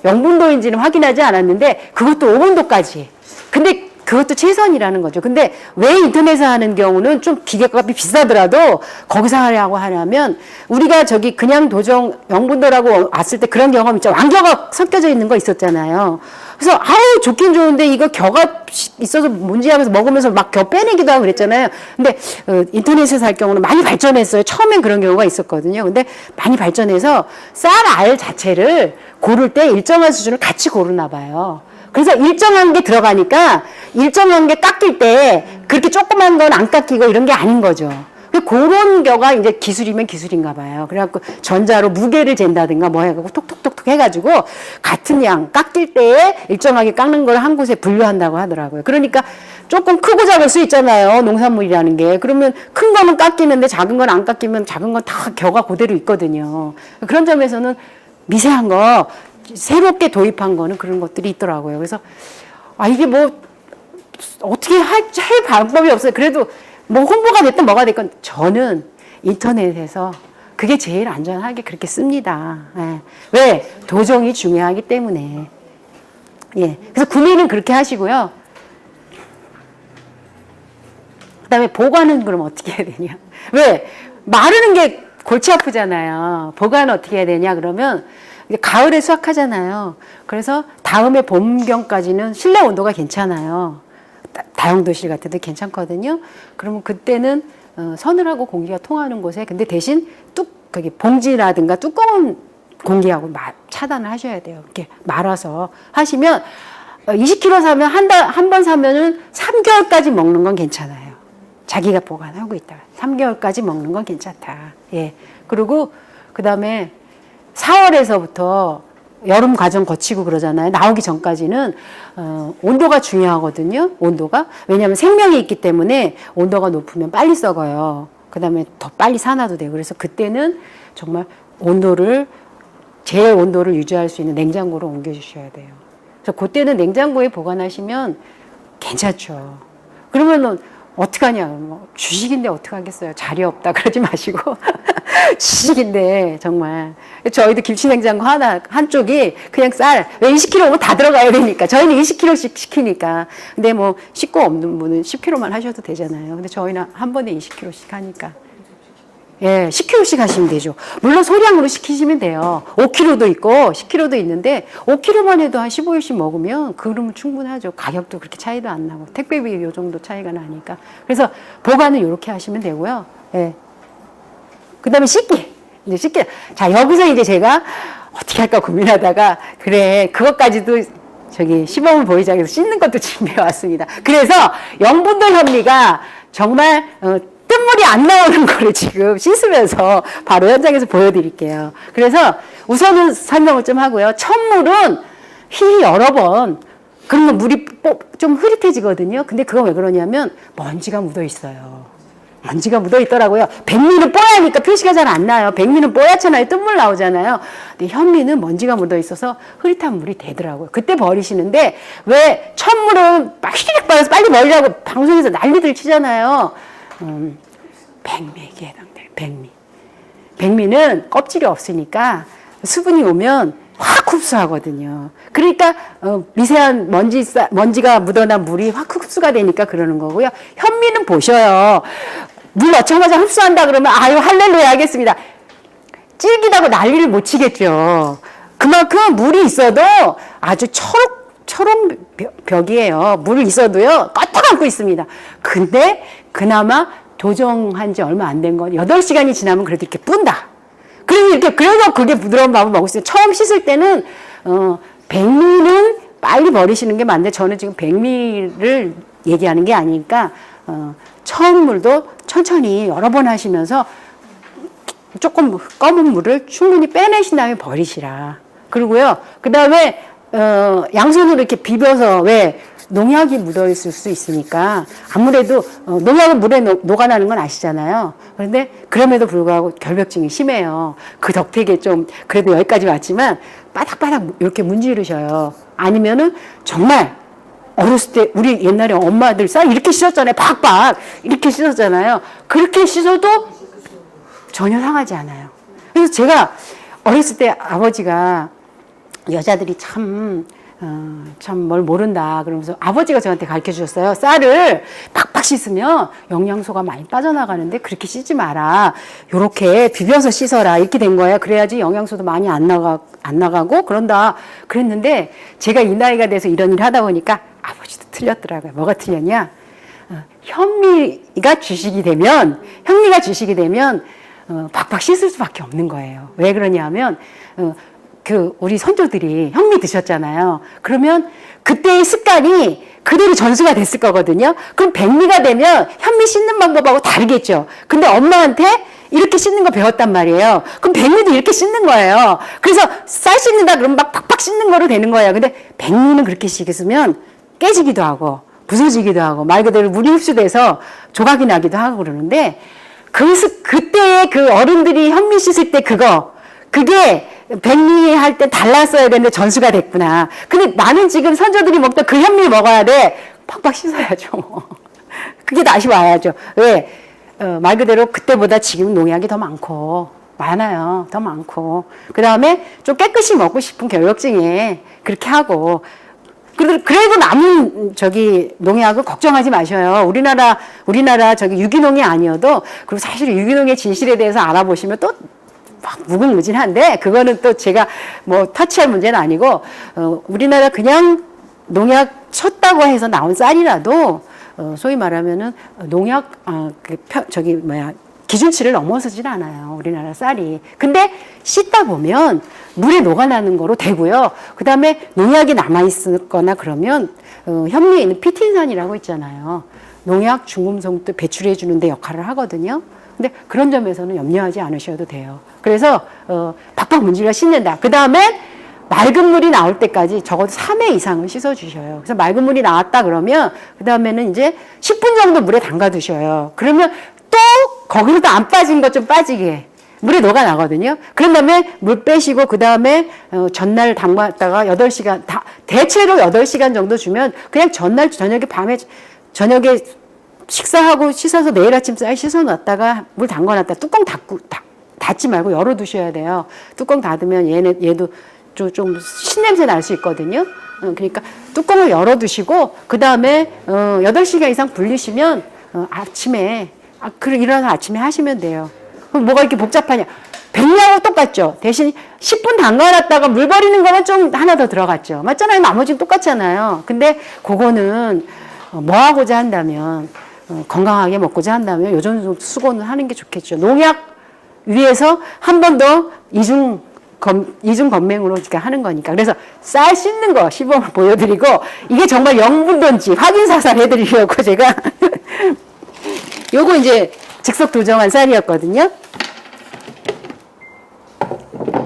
영분도인지는 확인하지 않았는데 그것도 5분도까지. 근데 그것도 최선이라는 거죠. 근데 왜 인터넷에서 하는 경우는 좀 기계값이 비싸더라도 거기서 하려고 하려면 우리가 저기 그냥 도정 영분도라고 왔을 때 그런 경험 있죠. 왕겨가 섞여져 있는 거 있었잖아요. 그래서 아유 좋긴 좋은데 이거 겨가 있어서 뭔지 하면서 먹으면서 막 겨 빼내기도 하고 그랬잖아요. 근데 인터넷에서 할 경우는 많이 발전했어요. 처음엔 그런 경우가 있었거든요. 근데 많이 발전해서 쌀 알 자체를 고를 때 일정한 수준을 같이 고르나 봐요. 그래서 일정한 게 들어가니까 일정한 게 깎일 때 그렇게 조그만 건 안 깎이고 이런 게 아닌 거죠. 그런 거가 이제 기술이면 기술인가 봐요. 그래갖고 전자로 무게를 잰다든가 뭐 해갖고 톡톡톡톡 해가지고 같은 양 깎일 때에 일정하게 깎는 걸 한 곳에 분류한다고 하더라고요. 그러니까 조금 크고 작을 수 있잖아요. 농산물이라는 게. 그러면 큰 거는 깎이는데 작은 건 안 깎이면 작은 건 다 겨가 그대로 있거든요. 그런 점에서는 미세한 거 새롭게 도입한 거는 그런 것들이 있더라고요. 그래서 이게 뭐 어떻게 할 방법이 없어요. 그래도 뭐 홍보가 됐든 뭐가 됐건 저는 인터넷에서 그게 제일 안전하게 그렇게 씁니다. 예. 왜? 도정이 중요하기 때문에. 예. 그래서 구매는 그렇게 하시고요. 그다음에 보관은 그럼 어떻게 해야 되냐? 왜? 마르는 게 골치 아프잖아요. 보관은 어떻게 해야 되냐? 그러면 이제 가을에 수확하잖아요. 그래서 다음에 봄경까지는 실내 온도가 괜찮아요. 다용도실 같은 데 괜찮거든요. 그러면 그때는 서늘하고 공기가 통하는 곳에 근데 대신 거기 봉지라든가 두꺼운 공기하고 차단을 하셔야 돼요. 이렇게 말아서 하시면 20kg 사면 한 번 사면은 3개월까지 먹는 건 괜찮아요. 자기가 보관하고 있다가 3개월까지 먹는 건 괜찮다. 예. 그리고 그다음에 4월에서부터 여름 과정 거치고 그러잖아요. 나오기 전까지는 온도가 중요하거든요. 온도가. 왜냐하면 생명이 있기 때문에 온도가 높으면 빨리 썩어요. 그 다음에 더 빨리 산화도 되고. 그래서 그때는 정말 제 온도를 유지할 수 있는 냉장고로 옮겨주셔야 돼요. 그래서 그때는 냉장고에 보관하시면 괜찮죠. 그러면은 어떡하냐. 뭐 주식인데 어떡하겠어요. 자리 없다. 그러지 마시고. 주식인데, 정말. 저희도 김치냉장고 한쪽이 그냥 왜 20kg 오면 다 들어가야 되니까. 저희는 20kg씩 시키니까. 근데 뭐, 식구 없는 분은 10kg만 하셔도 되잖아요. 근데 저희는 한 번에 20kg씩 하니까. 예, 10kg씩 하시면 되죠. 물론 소량으로 시키시면 돼요. 5kg도 있고 10kg도 있는데 5kg만 해도 한 15일씩 먹으면 그러면 충분하죠. 가격도 그렇게 차이도 안 나고 택배비 요 정도 차이가 나니까. 그래서 보관은 이렇게 하시면 되고요. 예. 그다음에 씻기. 자, 여기서 이제 제가 어떻게 할까 고민하다가 그래 그것까지도 시범을 보이자 해서 씻는 것도 준비해 왔습니다. 그래서 영분도 현미가 정말 핏물이 안 나오는 거를 지금 씻으면서 바로 현장에서 보여드릴게요. 그래서 우선은 설명을 좀 하고요. 첫물은 휘 여러 번 그러면 물이 좀 흐릿해지거든요. 근데 그거 왜 그러냐면 먼지가 묻어 있어요. 먼지가 묻어 있더라고요. 백미는 뽀야니까 표시가 잘 안 나요. 백미는 뽀얗잖아요. 뜬물 나오잖아요. 근데 현미는 먼지가 묻어 있어서 흐릿한 물이 되더라고요. 그때 버리시는데 왜 첫물은 막 휘릭 빠져서 빨리 버리라고 방송에서 난리들 치잖아요. 백미에게 해당돼요. 백미. 백미는 껍질이 없으니까 수분이 오면 확 흡수하거든요. 그러니까 미세한 먼지가 묻어난 물이 확 흡수가 되니까 그러는 거고요. 현미는 보셔요. 물 넣자마자 흡수한다 그러면 아유 할렐루야 하겠습니다. 질기다고 난리를 못 치겠죠. 그만큼 물이 있어도 아주 초록 벽이에요. 물이 있어도요 껐다 감고 있습니다. 근데 그나마 도정한 지 얼마 안 된 건 8시간이 지나면 그래도 이렇게 뿜다. 그래서 그게 부드러운 밥을 먹을 수 있어요. 처음 씻을 때는, 백미는 빨리 버리시는 게 맞는데, 저는 지금 백미를 얘기하는 게 아니니까, 처음 물도 천천히 여러 번 하시면서 조금 검은 물을 충분히 빼내신 다음에 버리시라. 그리고요, 그 다음에, 양손으로 이렇게 비벼서 왜 농약이 묻어있을 수 있으니까 아무래도 농약은 물에 녹아나는 건 아시잖아요. 그런데 그럼에도 불구하고 결벽증이 심해요. 그 덕택에 좀 그래도 여기까지 왔지만 바닥바닥 이렇게 문지르셔요. 아니면은 정말 어렸을 때 우리 옛날에 엄마들 쌀 이렇게 씻었잖아요. 박박 이렇게 씻었잖아요. 그렇게 씻어도 전혀 상하지 않아요. 그래서 제가 어렸을 때 아버지가 여자들이 참 뭘 모른다. 그러면서 아버지가 저한테 가르쳐 주셨어요. 쌀을 팍팍 씻으면 영양소가 많이 빠져나가는데 그렇게 씻지 마라. 요렇게 비벼서 씻어라. 이렇게 된 거예요. 그래야지 영양소도 많이 안 나가고 그런다. 그랬는데 제가 이 나이가 돼서 이런 일 하다 보니까 아버지도 틀렸더라고요. 뭐가 틀렸냐? 현미가 주식이 되면 팍팍 씻을 수밖에 없는 거예요. 왜 그러냐면 우리 선조들이 현미 드셨잖아요. 그러면 그때의 습관이 그대로 전수가 됐을 거거든요. 그럼 백미가 되면 현미 씻는 방법하고 다르겠죠. 근데 엄마한테 이렇게 씻는 거 배웠단 말이에요. 그럼 백미도 이렇게 씻는 거예요. 그래서 쌀 씻는다 그러면 막 팍팍 씻는 거로 되는 거예요. 근데 백미는 그렇게 씻으면 깨지기도 하고 부서지기도 하고 말 그대로 물이 흡수돼서 조각이 나기도 하고 그러는데 그때의 그 어른들이 현미 씻을 때 그게 백미 할 때 달랐어야 되는데 전수가 됐구나. 근데 나는 지금 선조들이 먹던 그 현미를 먹어야 돼. 팍팍 씻어야죠. 그게 다시 와야죠. 왜? 말 그대로 그때보다 지금 농약이 더 많아요. 더 많고. 그 다음에 좀 깨끗이 먹고 싶은 결벽증에 그렇게 하고. 그래도 남은 농약은 걱정하지 마셔요. 우리나라 유기농이 아니어도, 그리고 사실 유기농의 진실에 대해서 알아보시면 또 막 무궁무진한데, 그거는 또 제가 뭐 터치할 문제는 아니고, 우리나라 그냥 농약 쳤다고 해서 나온 쌀이라도, 소위 말하면은 농약, 기준치를 넘어서질 않아요. 우리나라 쌀이. 근데 씻다 보면 물에 녹아나는 거로 되고요. 그 다음에 농약이 남아있거나 그러면, 현미에 있는 피틴산이라고 있잖아요. 농약 중금속도 배출해 주는데 역할을 하거든요. 근데 그런 점에서는 염려하지 않으셔도 돼요. 그래서 박박 문질러 씻는다. 그 다음에 맑은 물이 나올 때까지 적어도 3회 이상을 씻어주셔요. 그래서 맑은 물이 나왔다 그러면 그 다음에는 이제 10분 정도 물에 담가 두셔요. 그러면 또 거기서도 안 빠진 것 좀 빠지게 물에 녹아 나거든요. 그런 다음에 물 빼시고 그 다음에 전날 담갔다가 8시간 대체로 8시간 정도 주면 그냥 전날 저녁에 식사하고 씻어서 내일 아침 쌀 씻어 놨다가 물 담가 놨다 뚜껑 닫지 말고 열어 두셔야 돼요. 뚜껑 닫으면 얘도 좀 신냄새 날 수 있거든요. 그러니까 뚜껑을 열어 두시고 그 다음에 8시간 이상 불리시면 아침에 일어나서 아침에 하시면 돼요. 그럼 뭐가 이렇게 복잡하냐? 백미하고 똑같죠. 대신 10분 담가놨다가 물 버리는 거는 좀 하나 더 들어갔죠. 맞잖아요. 나머지는 똑같잖아요. 근데 그거는 뭐 하고자 한다면 건강하게 먹고자 한다면 요 정도 수고는 하는 게 좋겠죠. 농약 위에서 한 번 더 이중 건맹으로 하는 거니까. 그래서 쌀 씻는 거 시범을 보여드리고 이게 정말 영분도인지 확인 사살 해드리려고 제가 요거 이제 즉석 도정한 쌀이었거든요.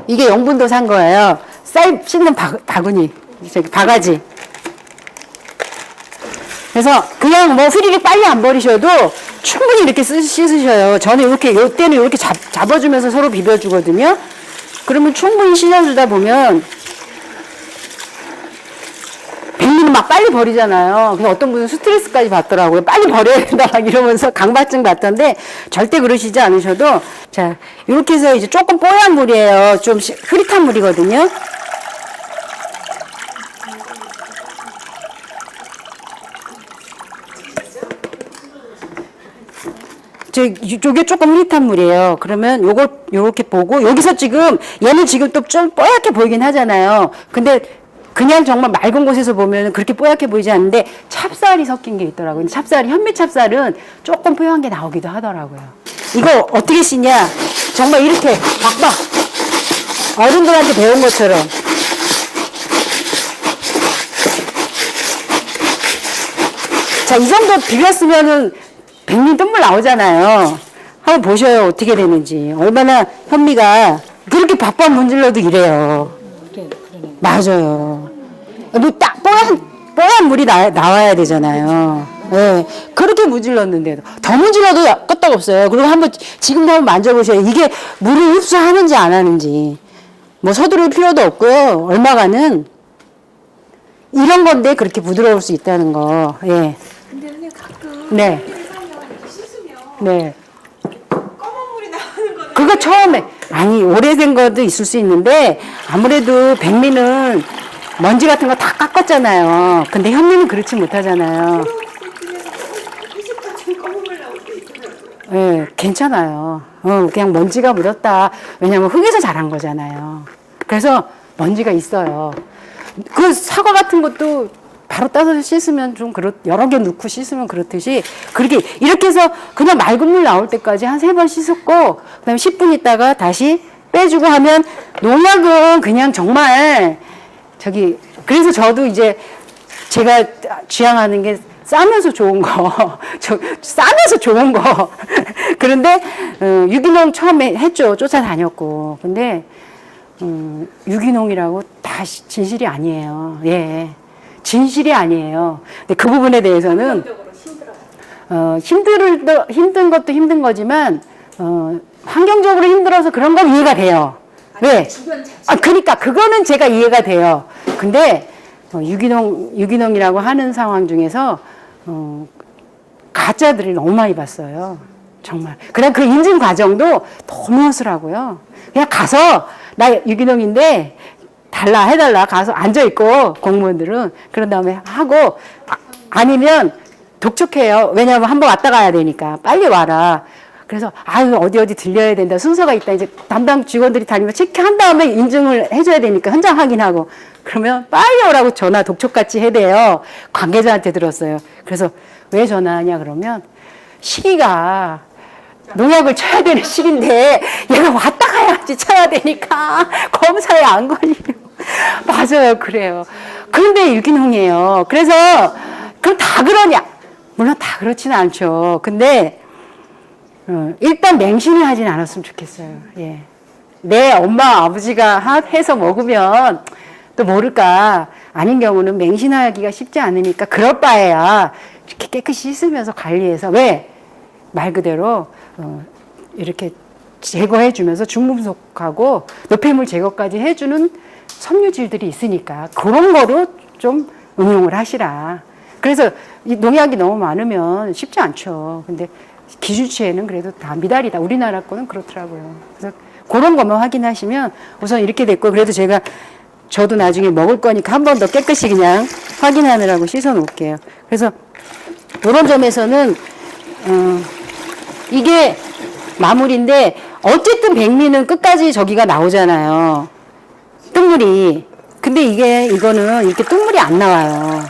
이게 영분도 산 거예요. 쌀 씻는 바구니, 저기 바가지. 그래서 그냥 뭐 후리릭 빨리 안 버리셔도 충분히 이렇게 씻으셔요. 저는 이렇게, 요때는 이렇게 잡아주면서 서로 비벼주거든요. 그러면 충분히 씻어주다 보면 백미는 막 빨리 버리잖아요. 그래서 어떤 분은 스트레스까지 받더라고요. 빨리 버려야 된다 막 이러면서 강박증 받던데 절대 그러시지 않으셔도 자, 이렇게 해서 이제 조금 뽀얀 물이에요. 좀 흐릿한 물이거든요. 이쪽에 조금 흐릿한 물이에요. 그러면 요걸 요렇게 보고 여기서 지금 얘는 지금 또 좀 뽀얗게 보이긴 하잖아요. 근데 그냥 정말 맑은 곳에서 보면 그렇게 뽀얗게 보이지 않는데 찹쌀이 섞인 게 있더라고요. 근데 찹쌀이 현미 찹쌀은 조금 뽀얀 게 나오기도 하더라고요. 이거 어떻게 씻냐? 정말 이렇게 박박 어른들한테 배운 것처럼 자, 이 정도 비볐으면은 백미 뜬물 나오잖아요. 한번 보셔요. 어떻게 되는지. 얼마나 현미가 그렇게 박박 문질러도 이래요. 맞아요. 딱 뽀얀 물이 나와야 되잖아요. 네. 그렇게 문질렀는데도. 더 문질러도 끄떡 없어요. 그리고 지금도 한번 만져보셔요. 이게 물을 흡수하는지 안 하는지. 뭐 서두를 필요도 없고요. 얼마간은 이런 건데 그렇게 부드러울 수 있다는 거. 예. 근데 선생님 가끔 네. 이렇게 씻으면 네. 검은 물이 나오는 거는 그거 처음에, 아니, 오래된 것도 있을 수 있는데, 아무래도 백미는 먼지 같은 거 다 깎았잖아요. 근데 현미는 그렇지 못하잖아요. 회색같은 검은 물 나올 때 있더라고요. 예, 괜찮아요. 그냥 먼지가 묻었다. 왜냐면 흙에서 자란 거잖아요. 그래서 먼지가 있어요. 그 사과 같은 것도 바로 따서 씻으면 좀 여러 개 넣고 씻으면 그렇듯이 그렇게 이렇게 해서 그냥 맑은 물 나올 때까지 한 3번 씻었고 그다음에 10분 있다가 다시 빼주고 하면 농약은 그냥 정말 그래서 저도 이제 제가 지향하는 게 싸면서 좋은 거, 싸면서 좋은 거. 그런데 유기농 처음에 했죠. 쫓아다녔고. 근데 유기농이라고 다 진실이 아니에요. 예. 진실이 아니에요. 근데 그 부분에 대해서는 힘든 것도 힘든 거지만 환경적으로 힘들어서 그런 건 이해가 돼요. 왜? 그러니까 그거는 제가 이해가 돼요. 근데 유기농이라고 하는 상황 중에서 가짜들을 너무 많이 봤어요. 정말. 그냥 그 인증 과정도 너무 허술하고요. 그냥 가서 나 유기농인데 해달라 가서 앉아있고 공무원들은 그런 다음에 하고 아니면 독촉해요. 왜냐하면 한번 왔다 가야 되니까 빨리 와라. 그래서 어디 들려야 된다. 순서가 있다. 이제 담당 직원들이 다니면 체크한 다음에 인증을 해줘야 되니까 현장 확인하고 그러면 빨리 오라고 전화 독촉같이 해대요. 관계자한테 들었어요. 그래서 왜 전화하냐 그러면 시기가 농약을 쳐야 되는 시기인데 얘가 왔다 가야지 쳐야 되니까 검사에 안 걸리고 맞아요. 그래요. 그런데 유기농이에요. 그래서 그럼 다 그러냐? 물론 다 그렇지는 않죠. 근데 일단 맹신을 하진 않았으면 좋겠어요. 예. 내 엄마 아버지가 해서 먹으면 또 모를까. 아닌 경우는 맹신하기가 쉽지 않으니까 그럴 바에야 이렇게 깨끗이 씻으면서 관리해서 왜? 말 그대로 이렇게 제거해 주면서 중금속하고 노폐물 제거까지 해주는 섬유질들이 있으니까 그런 거로 좀 응용을 하시라. 그래서 이 농약이 너무 많으면 쉽지 않죠. 근데 기준치에는 그래도 다 미달이다. 우리나라 거는 그렇더라고요. 그래서 그런 것만 확인하시면 우선 이렇게 됐고 그래도 저도 나중에 먹을 거니까 한 번 더 깨끗이 그냥 확인하느라고 씻어 놓을게요. 그래서 이런 점에서는 이게 마무리인데 어쨌든 백미는 끝까지 저기가 나오잖아요. 뜬물이. 근데 이거는 이렇게 뜬물이 안 나와요.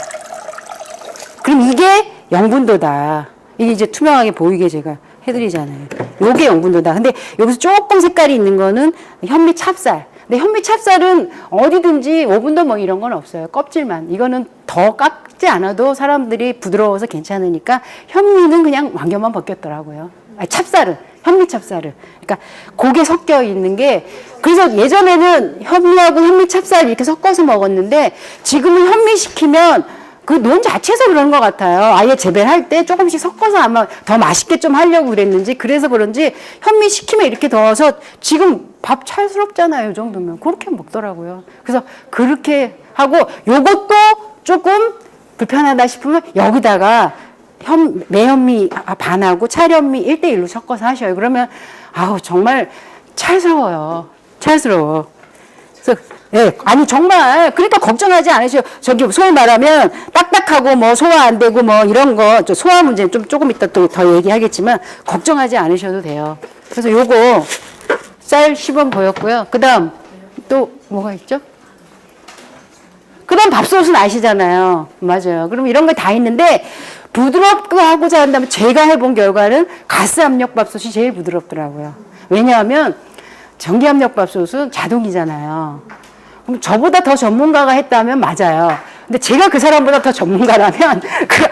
그럼 이게 영분도다. 이게 이제 투명하게 보이게 제가 해드리잖아요. 요게 영분도다. 근데 여기서 조금 색깔이 있는 거는 현미 찹쌀. 근데 현미 찹쌀은 어디든지 오븐도 뭐 이런 건 없어요. 껍질만. 이거는 더 깎지 않아도 사람들이 부드러워서 괜찮으니까 현미는 그냥 완경만 벗겼더라고요. 찹쌀을, 현미찹쌀을. 그러니까 고게 섞여 있는 게, 그래서 예전에는 현미하고 현미찹쌀 이렇게 섞어서 먹었는데, 지금은 현미 시키면 그 논 자체에서 그런 것 같아요. 아예 재배할 때 조금씩 섞어서 아마 더 맛있게 좀 하려고 그랬는지, 그래서 그런지 현미 시키면 이렇게 넣어서 지금 밥 찰스럽잖아요. 이 정도면. 그렇게 먹더라고요. 그래서 그렇게 하고, 요것도 조금 불편하다 싶으면 여기다가 매현미 반하고 찰현미 1대1로 섞어서 하셔요. 그러면 아우 정말 찰스러워요. 찰스러워. 그래서 예, 아니 정말 그러니까 걱정하지 않으셔. 저기 소위 말하면 딱딱하고 뭐 소화 안 되고 뭐 이런 거 저 소화 문제는 좀 조금 이따 또 더 얘기하겠지만 걱정하지 않으셔도 돼요. 그래서 요거 쌀 시범 보였고요. 그다음 또 뭐가 있죠? 그다음 밥솥은 아시잖아요. 맞아요. 그럼 이런 거 다 있는데 부드럽게 하고자 한다면 제가 해본 결과는 가스 압력 밥솥이 제일 부드럽더라고요. 왜냐하면 전기 압력 밥솥은 자동이잖아요. 그럼 저보다 더 전문가가 했다면 맞아요. 근데 제가 그 사람보다 더 전문가라면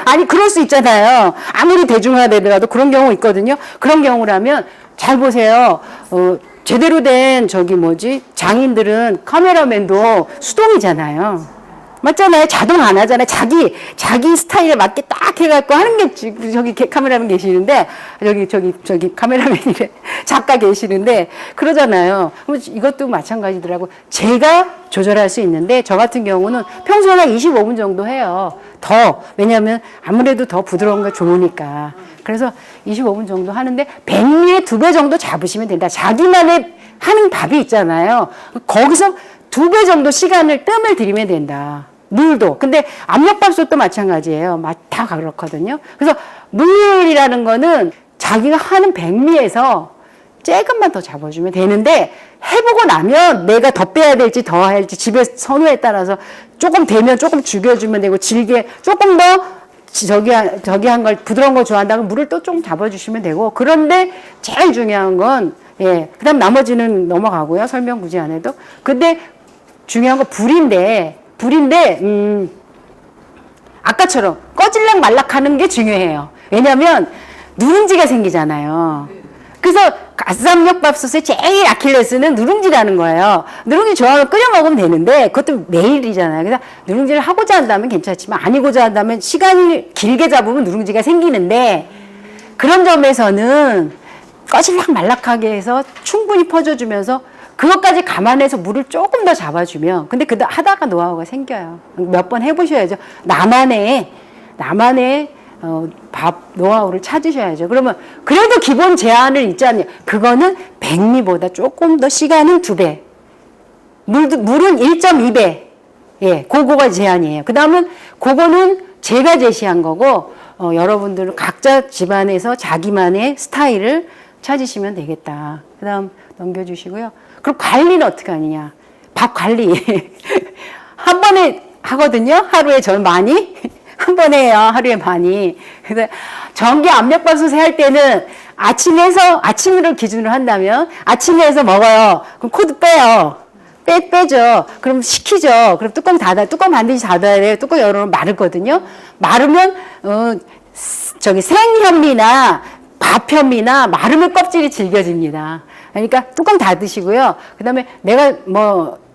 아니 그럴 수 있잖아요. 아무리 대중화되더라도 그런 경우 있거든요. 그런 경우라면 잘 보세요. 제대로 된 장인들은 카메라맨도 수동이잖아요. 맞잖아요. 자동 안 하잖아요. 자기 스타일에 맞게 딱 해갖고 하는 게, 저기 카메라맨 계시는데, 저기 카메라맨이래. 작가 계시는데, 그러잖아요. 이것도 마찬가지더라고. 제가 조절할 수 있는데, 저 같은 경우는 평소에 한 25분 정도 해요. 왜냐면 아무래도 더 부드러운 게 좋으니까. 그래서 25분 정도 하는데, 백미의 2배 정도 잡으시면 된다. 자기만의 하는 밥이 있잖아요. 거기서 2배 정도 뜸을 들이면 된다. 물도. 근데 압력밥솥도 마찬가지예요. 다 그렇거든요. 그래서 물이라는 거는 자기가 하는 백미에서 조금만 더 잡아주면 되는데 해보고 나면 내가 더 빼야 될지 더 할지 집의 선호에 따라서 조금 되면 조금 죽여주면 되고 질게 조금 더 저기 한 걸 부드러운 걸 좋아한다면 물을 또 좀 잡아주시면 되고 그런데 제일 중요한 건 그 다음 나머지는 넘어가고요. 설명 굳이 안 해도. 근데 중요한 건 불인데 아까처럼 꺼질락 말락 하는 게 중요해요. 왜냐면 누룽지가 생기잖아요. 그래서 가스압력밥솥의 제일 아킬레스는 누룽지라는 거예요. 누룽지 좋아하면 끓여 먹으면 되는데 그것도 매일이잖아요. 그래서 누룽지를 하고자 한다면 괜찮지만 아니고자 한다면 시간을 길게 잡으면 누룽지가 생기는데 그런 점에서는 꺼질락 말락하게 해서 충분히 퍼져주면서 그것까지 감안해서 물을 조금 더 잡아주면 근데 하다가 노하우가 생겨요. 몇 번 해보셔야죠. 나만의 밥 노하우를 찾으셔야죠. 그러면 그래도 기본 제한을 있지 않냐. 그거는 백미보다 조금 더 시간은 2배. 물은 1.2배. 예, 그거가 제한이에요. 그 다음은 그거는 제가 제시한 거고 여러분들은 각자 집안에서 자기만의 스타일을 찾으시면 되겠다. 그 다음 넘겨주시고요. 그럼 관리는 어떻게 하느냐. 밥 관리. 한 번에 하거든요. 하루에 전 많이. 한 번에 해요. 하루에 많이. 그래서 전기 압력밥솥에 할 때는 아침으로 기준으로 한다면 아침에 해서 먹어요. 그럼 코드 빼요. 빼죠. 그럼 식히죠. 그럼 뚜껑 반드시 닫아야 돼요. 뚜껑 열어놓으면 마르거든요. 마르면, 생현미나 밥현미나 마르면 껍질이 질겨집니다. 그러니까 뚜껑 닫으시고요. 그 다음에 내가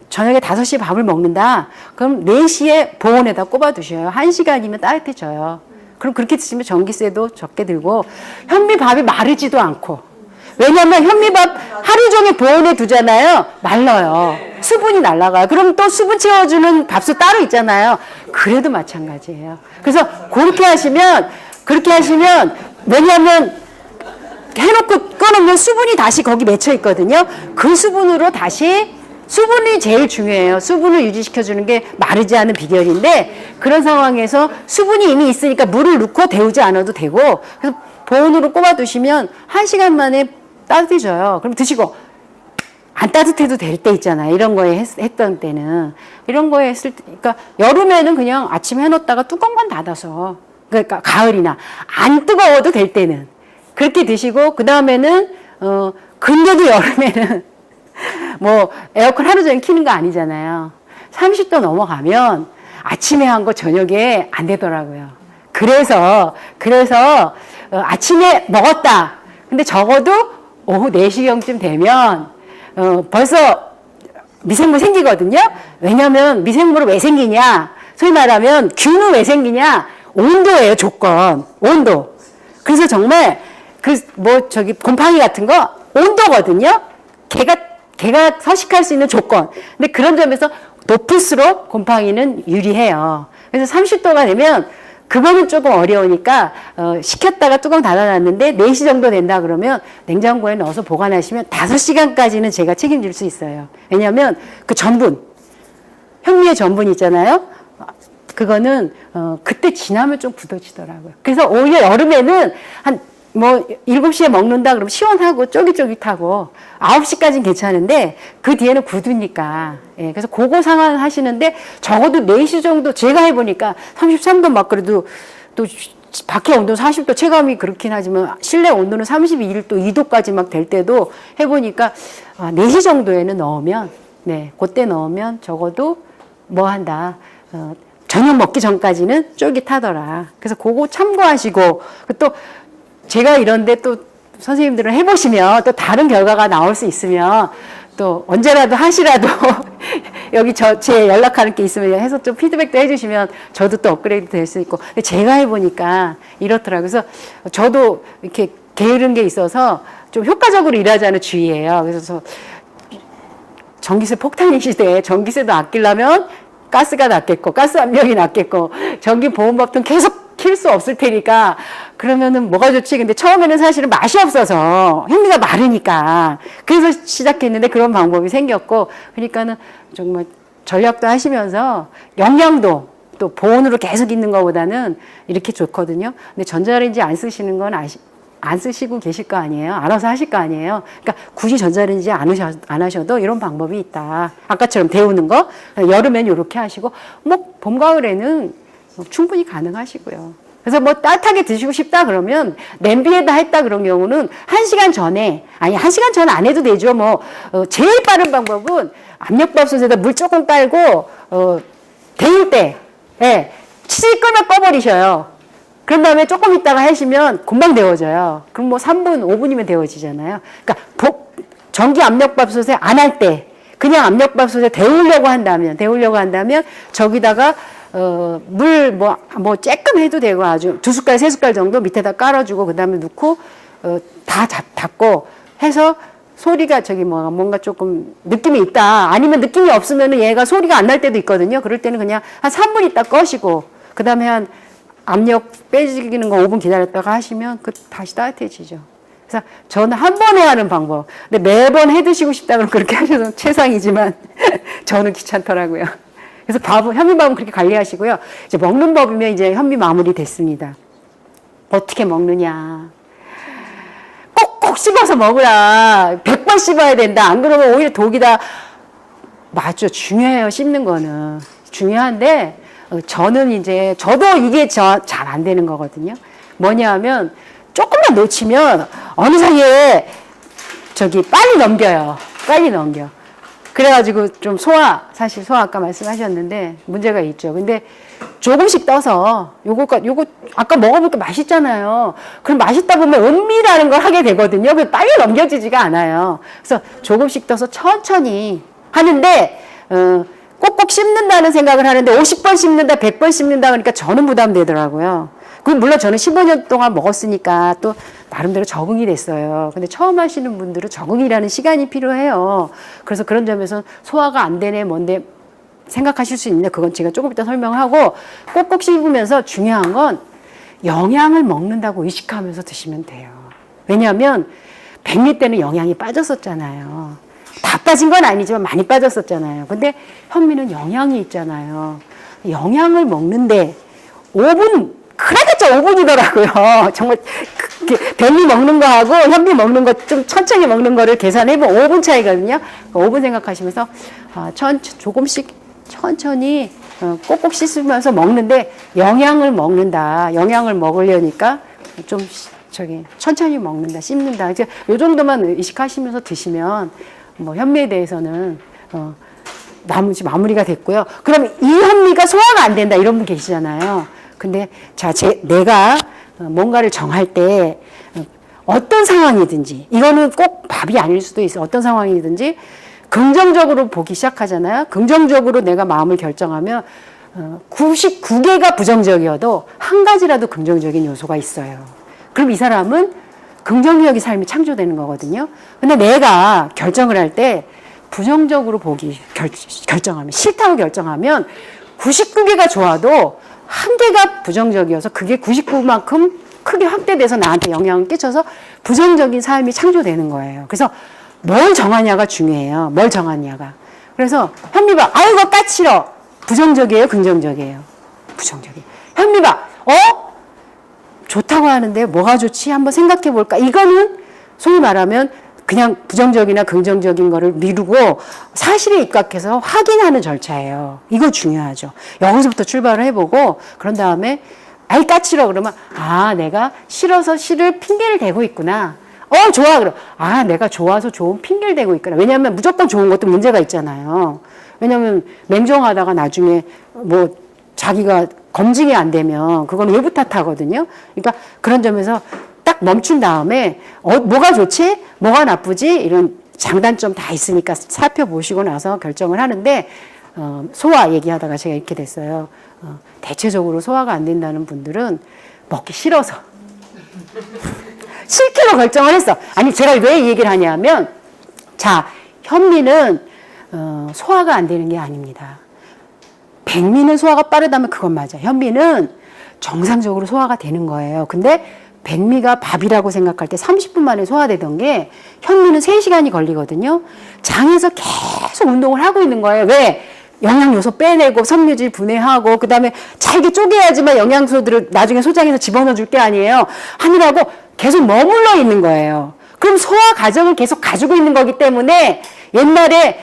저녁에 5시에 밥을 먹는다. 그럼 4시에 보온에다 꼽아두셔요. 1시간이면 따뜻해져요. 그럼 그렇게 드시면 전기세도 적게 들고 현미밥이 마르지도 않고. 왜냐면 현미밥 하루 종일 보온에 두잖아요. 말라요. 수분이 날아가요. 그럼 또 수분 채워주는 밥솥 따로 있잖아요. 그래도 마찬가지예요. 그래서 그렇게 하시면 왜냐면 해놓고 꺼놓으면 수분이 다시 거기 맺혀 있거든요. 그 수분으로 수분이 제일 중요해요. 수분을 유지시켜주는 게 마르지 않은 비결인데 그런 상황에서 수분이 이미 있으니까 물을 넣고 데우지 않아도 되고 그래서 보온으로 꼽아두시면 1시간 만에 따뜻해져요. 그럼 드시고 안 따뜻해도 될 때 있잖아요. 이런 거에 했던 때는 이런 거에 했을 때 그러니까 여름에는 그냥 아침에 해놓다가 뚜껑만 닫아서 그러니까 가을이나 안 뜨거워도 될 때는 그렇게 드시고 그 다음에는 근데도 여름에는 에어컨 하루 종일 켜는 거 아니잖아요. 30도 넘어가면 아침에 한 거 저녁에 안 되더라고요. 그래서 아침에 먹었다. 근데 적어도 오후 4시경쯤 되면 벌써 미생물 생기거든요. 왜냐하면 미생물은 왜 생기냐? 소위 말하면 균은 왜 생기냐? 온도예요, 조건. 온도. 그래서 정말 곰팡이 같은 거 온도거든요. 걔가 서식할 수 있는 조건. 근데 그런 점에서 높을수록 곰팡이는 유리해요. 그래서 30도가 되면 그거는 조금 어려우니까 식혔다가 뚜껑 닫아놨는데 4시 정도 된다 그러면 냉장고에 넣어서 보관하시면 5시간까지는 제가 책임질 수 있어요. 왜냐하면 그 전분, 현미의 전분 있잖아요. 그거는 그때 지나면 좀 굳어지더라고요. 그래서 오히려 여름에는 한 7시에 먹는다 그러면 시원하고 쫄깃쫄깃하고 9시까지는 괜찮은데 그 뒤에는 굳으니까. 예, 그래서 그거 상황 하시는데 적어도 4시 정도 제가 해보니까 33도 막 그래도 또 밖에 온도 40도 체감이 그렇긴 하지만 실내 온도는 32도, 2도까지 막 될 때도 해보니까 4시 정도에는 넣으면 네, 그때 넣으면 적어도 뭐 한다. 저녁 먹기 전까지는 쫄깃하더라. 그래서 그거 참고하시고 또 제가 이런데 또 선생님들은 해보시면 또 다른 결과가 나올 수 있으면 또 언제라도 하시라도 여기 제 연락하는 게 있으면 해서 좀 피드백도 해주시면 저도 또 업그레이드 될 수 있고. 근데 제가 해보니까 이렇더라고요. 그래서 저도 이렇게 게으른 게 있어서 좀 효과적으로 일하자는 주의예요. 그래서 전기세 폭탄 시대에 전기세도 아끼려면 가스가 낫겠고 가스 압력이 낫겠고 전기 보온밥통 계속 킬 수 없을 테니까 그러면은 뭐가 좋지? 근데 처음에는 사실은 맛이 없어서 현미가 마르니까 그래서 시작했는데 그런 방법이 생겼고 그러니까는 정말 전략도 하시면서 영양도 또 보온으로 계속 있는 것보다는 이렇게 좋거든요. 근데 전자레인지 안 쓰시는 건 안 쓰시고 계실 거 아니에요. 알아서 하실 거 아니에요. 그러니까 굳이 전자레인지 안 하셔도 이런 방법이 있다. 아까처럼 데우는 거 여름엔 이렇게 하시고 봄 가을에는 충분히 가능하시고요. 그래서 따뜻하게 드시고 싶다 그러면 냄비에다 했다 그런 경우는 1시간 전에 1시간 전 안 해도 되죠. 제일 빠른 방법은 압력밥솥에다 물 조금 깔고 데울 때 치즈 끓면 꺼버리셔요. 그런 다음에 조금 있다가 하시면 금방 데워져요. 그럼 3분, 5분이면 데워지잖아요. 그러니까 전기 압력밥솥에 안 할 때 그냥 압력밥솥에 데우려고 한다면 저기다가 물 쬐끔 해도 되고 아주 2숟갈, 3숟갈 정도 밑에다 깔아주고 그 다음에 넣고 다 닫고 해서 소리가 뭔가 조금 느낌이 있다. 아니면 느낌이 없으면 얘가 소리가 안 날 때도 있거든요. 그럴 때는 그냥 한 3분 있다 꺼시고 그 다음에 한 압력 빼지는 거 5분 기다렸다가 하시면 다시 따뜻해지죠. 그래서 저는 한 번에 하는 방법. 근데 매번 해 드시고 싶다 그러면 그렇게 하셔서 최상이지만 저는 귀찮더라고요. 그래서 현미밥은 그렇게 관리하시고요. 이제 먹는 법이면 이제 현미 마무리 됐습니다. 어떻게 먹느냐. 꼭꼭 씹어서 먹으라. 100번 씹어야 된다. 안 그러면 오히려 독이다. 맞죠. 중요해요. 씹는 거는. 중요한데 저도 이게 잘 안 되는 거거든요. 뭐냐 하면 조금만 놓치면 어느 사이에 빨리 넘겨요. 빨리 넘겨. 그래가지고 좀 사실 소화 아까 말씀하셨는데 문제가 있죠. 근데 조금씩 떠서 요거 아까 먹어보니까 맛있잖아요. 그럼 맛있다 보면 음미라는 걸 하게 되거든요. 그게 빨리 넘겨지지가 않아요. 그래서 조금씩 떠서 천천히 하는데 꼭꼭 씹는다는 생각을 하는데 50번 씹는다, 100번 씹는다 그러니까 저는 부담되더라고요. 물론 저는 15년 동안 먹었으니까 또 나름대로 적응이 됐어요. 근데 처음 하시는 분들은 적응이라는 시간이 필요해요. 그래서 그런 점에서 소화가 안 되네, 뭔데 생각하실 수 있는데 그건 제가 조금 이따 설명하고 꼭꼭 씹으면서 중요한 건 영양을 먹는다고 의식하면서 드시면 돼요. 왜냐하면 백미 때는 영양이 빠졌었잖아요. 다 빠진 건 아니지만 많이 빠졌었잖아요. 근데 현미는 영양이 있잖아요. 영양을 먹는데 5분, 그래봤자 5분이더라고요. 정말 백미 먹는 거하고 현미 먹는 거 좀 천천히 먹는 거를 계산해보면 5분 차이거든요. 5분 생각하시면서 조금씩 천천히 꼭꼭 씻으면서 먹는데 영양을 먹는다. 영양을 먹으려니까 좀 천천히 먹는다, 씹는다. 이제 요 정도만 의식하시면서 드시면 현미에 대해서는 마무리가 됐고요. 그럼 이 현미가 소화가 안 된다 이런 분 계시잖아요. 근데 내가 뭔가를 정할 때 어떤 상황이든지, 이거는 꼭 밥이 아닐 수도 있어. 어떤 상황이든지 긍정적으로 보기 시작하잖아요. 긍정적으로 내가 마음을 결정하면 99개가 부정적이어도 한 가지라도 긍정적인 요소가 있어요. 그럼 이 사람은 긍정적인 삶이 창조되는 거거든요. 근데 내가 결정을 할 때 부정적으로 보기 결정하면, 싫다고 결정하면 99개가 좋아도 한 개가 부정적이어서 그게 99만큼 크게 확대돼서 나한테 영향을 끼쳐서 부정적인 삶이 창조되는 거예요. 그래서 뭘 정하냐가 중요해요. 뭘 정하냐가. 그래서 현미밥, 아이고 까칠어. 부정적이에요? 긍정적이에요? 부정적이에요. 현미밥, 좋다고 하는데 뭐가 좋지? 한번 생각해 볼까? 이거는 소위 말하면 그냥 부정적이나 긍정적인 거를 미루고 사실에 입각해서 확인하는 절차예요. 이거 중요하죠. 여기서부터 출발을 해보고 그런 다음에 아이 까칠어 그러면 내가 싫어서 싫을 핑계를 대고 있구나. 좋아 그럼 내가 좋아서 좋은 핑계를 대고 있구나. 왜냐하면 무조건 좋은 것도 문제가 있잖아요. 왜냐하면 맹정하다가 나중에 뭐 자기가 검증이 안 되면 그건 외부 탓하거든요. 그러니까 그런 점에서 딱 멈춘 다음에 뭐가 좋지? 뭐가 나쁘지? 이런 장단점 다 있으니까 살펴보시고 나서 결정을 하는데 소화 얘기하다가 제가 이렇게 됐어요. 대체적으로 소화가 안 된다는 분들은 먹기 싫어서 싫기로 결정을 했어. 아니 제가 왜 이 얘기를 하냐면 자 현미는 소화가 안 되는 게 아닙니다. 백미는 소화가 빠르다면 그건 맞아. 현미는 정상적으로 소화가 되는 거예요. 근데 백미가 밥이라고 생각할 때 30분 만에 소화되던 게 현미는 3시간이 걸리거든요. 장에서 계속 운동을 하고 있는 거예요. 왜? 영양요소 빼내고 섬유질 분해하고 그다음에 잘게 쪼개야지만 영양소들을 나중에 소장에서 집어넣어 줄 게 아니에요. 하느라고 계속 머물러 있는 거예요. 그럼 소화 과정을 계속 가지고 있는 거기 때문에 옛날에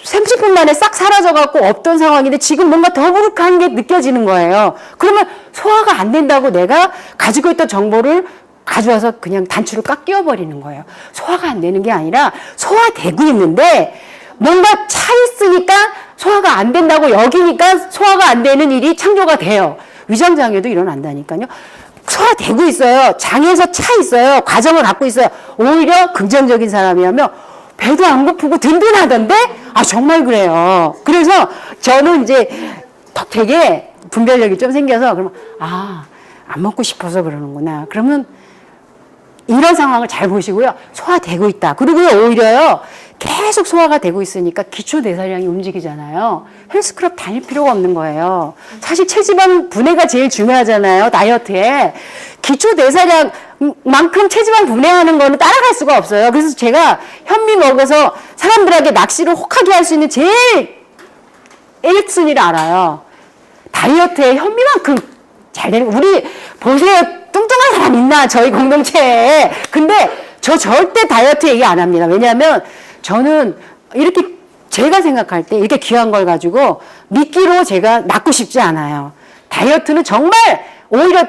30분 만에 싹 사라져갖고 없던 상황인데 지금 뭔가 더부룩한 게 느껴지는 거예요. 그러면 소화가 안 된다고 내가 가지고 있던 정보를 가져와서 그냥 단추를 꽉 끼워버리는 거예요. 소화가 안 되는 게 아니라 소화되고 있는데 뭔가 차 있으니까 소화가 안 된다고 여기니까 소화가 안 되는 일이 창조가 돼요. 위장장애도 일어난다니까요. 소화되고 있어요. 장에서 차 있어요. 과정을 갖고 있어요. 오히려 긍정적인 사람이라면 배도 안 고프고 든든하던데? 정말 그래요. 그래서 저는 이제 되게 분별력이 좀 생겨서 그러면 안 먹고 싶어서 그러는구나. 그러면 이런 상황을 잘 보시고요. 소화되고 있다. 그리고 오히려요. 계속 소화가 되고 있으니까 기초대사량이 움직이잖아요. 헬스클럽 다닐 필요가 없는 거예요. 사실 체지방 분해가 제일 중요하잖아요. 다이어트에. 기초대사량만큼 체지방 분해하는 거는 따라갈 수가 없어요. 그래서 제가 현미 먹어서 사람들에게 낚시를 혹하게 할 수 있는 제일 1순위를 알아요. 다이어트에 현미만큼 잘 되는 거. 우리 보세요. 뚱뚱한 사람 있나? 저희 공동체에. 근데 저 절대 다이어트 얘기 안 합니다. 왜냐하면 저는 이렇게 제가 생각할 때 이렇게 귀한 걸 가지고 미끼로 제가 낳고 싶지 않아요. 다이어트는 정말 오히려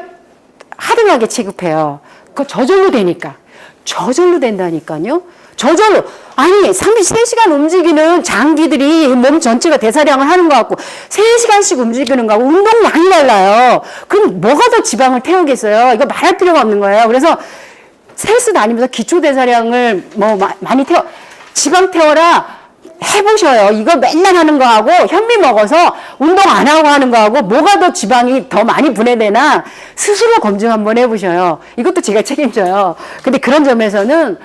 하등하게 취급해요. 그거 저절로 되니까. 저절로 된다니까요. 저절로. 아니 33시간 움직이는 장기들이 몸 전체가 대사량을 하는 것 같고 3시간씩 움직이는 거하고 운동량이 달라요. 그럼 뭐가 더 지방을 태우겠어요. 이거 말할 필요가 없는 거예요. 그래서 헬스 다니면서 기초대사량을 많이 지방 태워라 해보셔요. 이거 맨날 하는 거하고 현미 먹어서 운동 안 하고 하는 거하고 뭐가 더 지방이 더 많이 분해되나 스스로 검증 한번 해보셔요. 이것도 제가 책임져요. 근데 그런 점에서는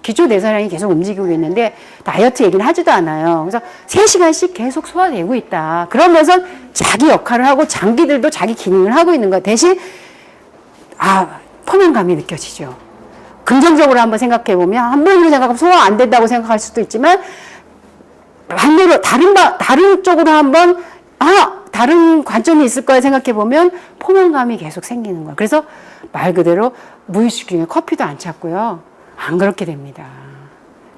기초대사량이 계속 움직이고 있는데 다이어트 얘기는 하지도 않아요. 그래서 3시간씩 계속 소화되고 있다. 그러면서 자기 역할을 하고 장기들도 자기 기능을 하고 있는 거 대신 포만감이 느껴지죠. 긍정적으로 한번 생각해 보면 한번으로 생각하면 소화 안 된다고 생각할 수도 있지만 반대로 다른 쪽으로 한번 다른 관점이 있을 거야 생각해 보면 포만감이 계속 생기는 거야. 그래서 말 그대로 무의식 중에 커피도 안 찾고요. 안 그렇게 됩니다.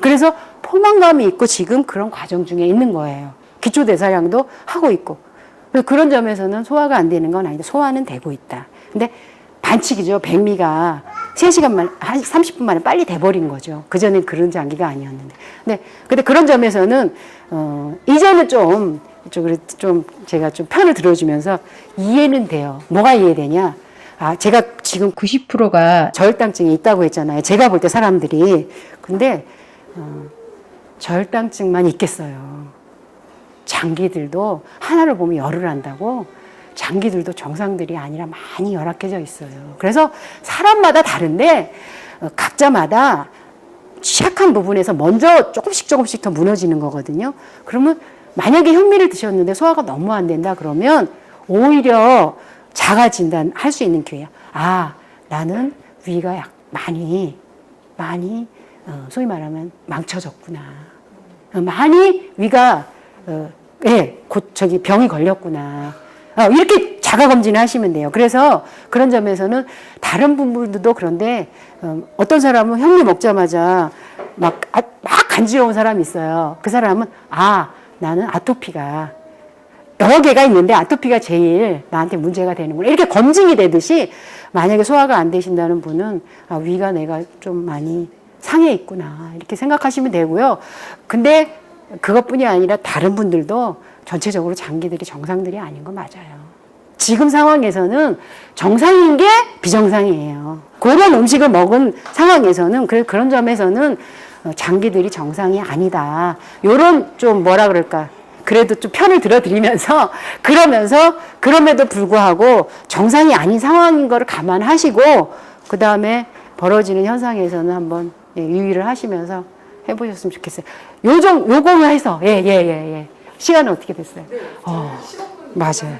그래서 포만감이 있고 지금 그런 과정 중에 있는 거예요. 기초대사량도 하고 있고. 그런 점에서는 소화가 안 되는 건 아닌데 소화는 되고 있다. 근데 반칙이죠. 백미가 3시간 만에, 한 30분 만에 빨리 돼버린 거죠. 그전엔 그런 장기가 아니었는데. 근데 그런 점에서는, 이제는 좀 제가 좀 편을 들어주면서 이해는 돼요. 뭐가 이해되냐? 제가 지금 90%가 저혈당증이 있다고 했잖아요. 제가 볼 때 사람들이. 근데 저혈당증만 있겠어요. 장기들도 하나를 보면 열을 한다고 장기들도 정상들이 아니라 많이 열악해져 있어요. 그래서 사람마다 다른데 각자마다 취약한 부분에서 먼저 조금씩 더 무너지는 거거든요. 그러면 만약에 현미를 드셨는데 소화가 너무 안 된다 그러면 오히려 자가 진단할 수 있는 기회야. 아, 나는 위가 많이 소위 말하면 망쳐졌구나. 많이 위가 병이 걸렸구나. 이렇게 자가 검진을 하시면 돼요. 그래서 그런 점에서는 다른 분들도 그런데 어떤 사람은 현미 먹자마자 막 간지러운 사람이 있어요. 그 사람은 나는 아토피가 여러 개가 있는데 아토피가 제일 나한테 문제가 되는구나. 이렇게 검증이 되듯이 만약에 소화가 안 되신다는 분은 위가 내가 좀 많이 상해 있구나. 이렇게 생각하시면 되고요. 근데 그것뿐이 아니라 다른 분들도 전체적으로 장기들이 정상들이 아닌 거 맞아요. 지금 상황에서는 정상인 게 비정상이에요. 그런 음식을 먹은 상황에서는 그런 점에서는 장기들이 정상이 아니다. 요런 좀 뭐라 그럴까. 그래도 좀 편을 들어드리면서 그럼에도 불구하고 정상이 아닌 상황인 거를 감안하시고 그 다음에 벌어지는 현상에서는 한번 유의를 하시면서 해보셨으면 좋겠어요. 요거 해서 시간은 어떻게 됐어요? 네, 15분 맞아요.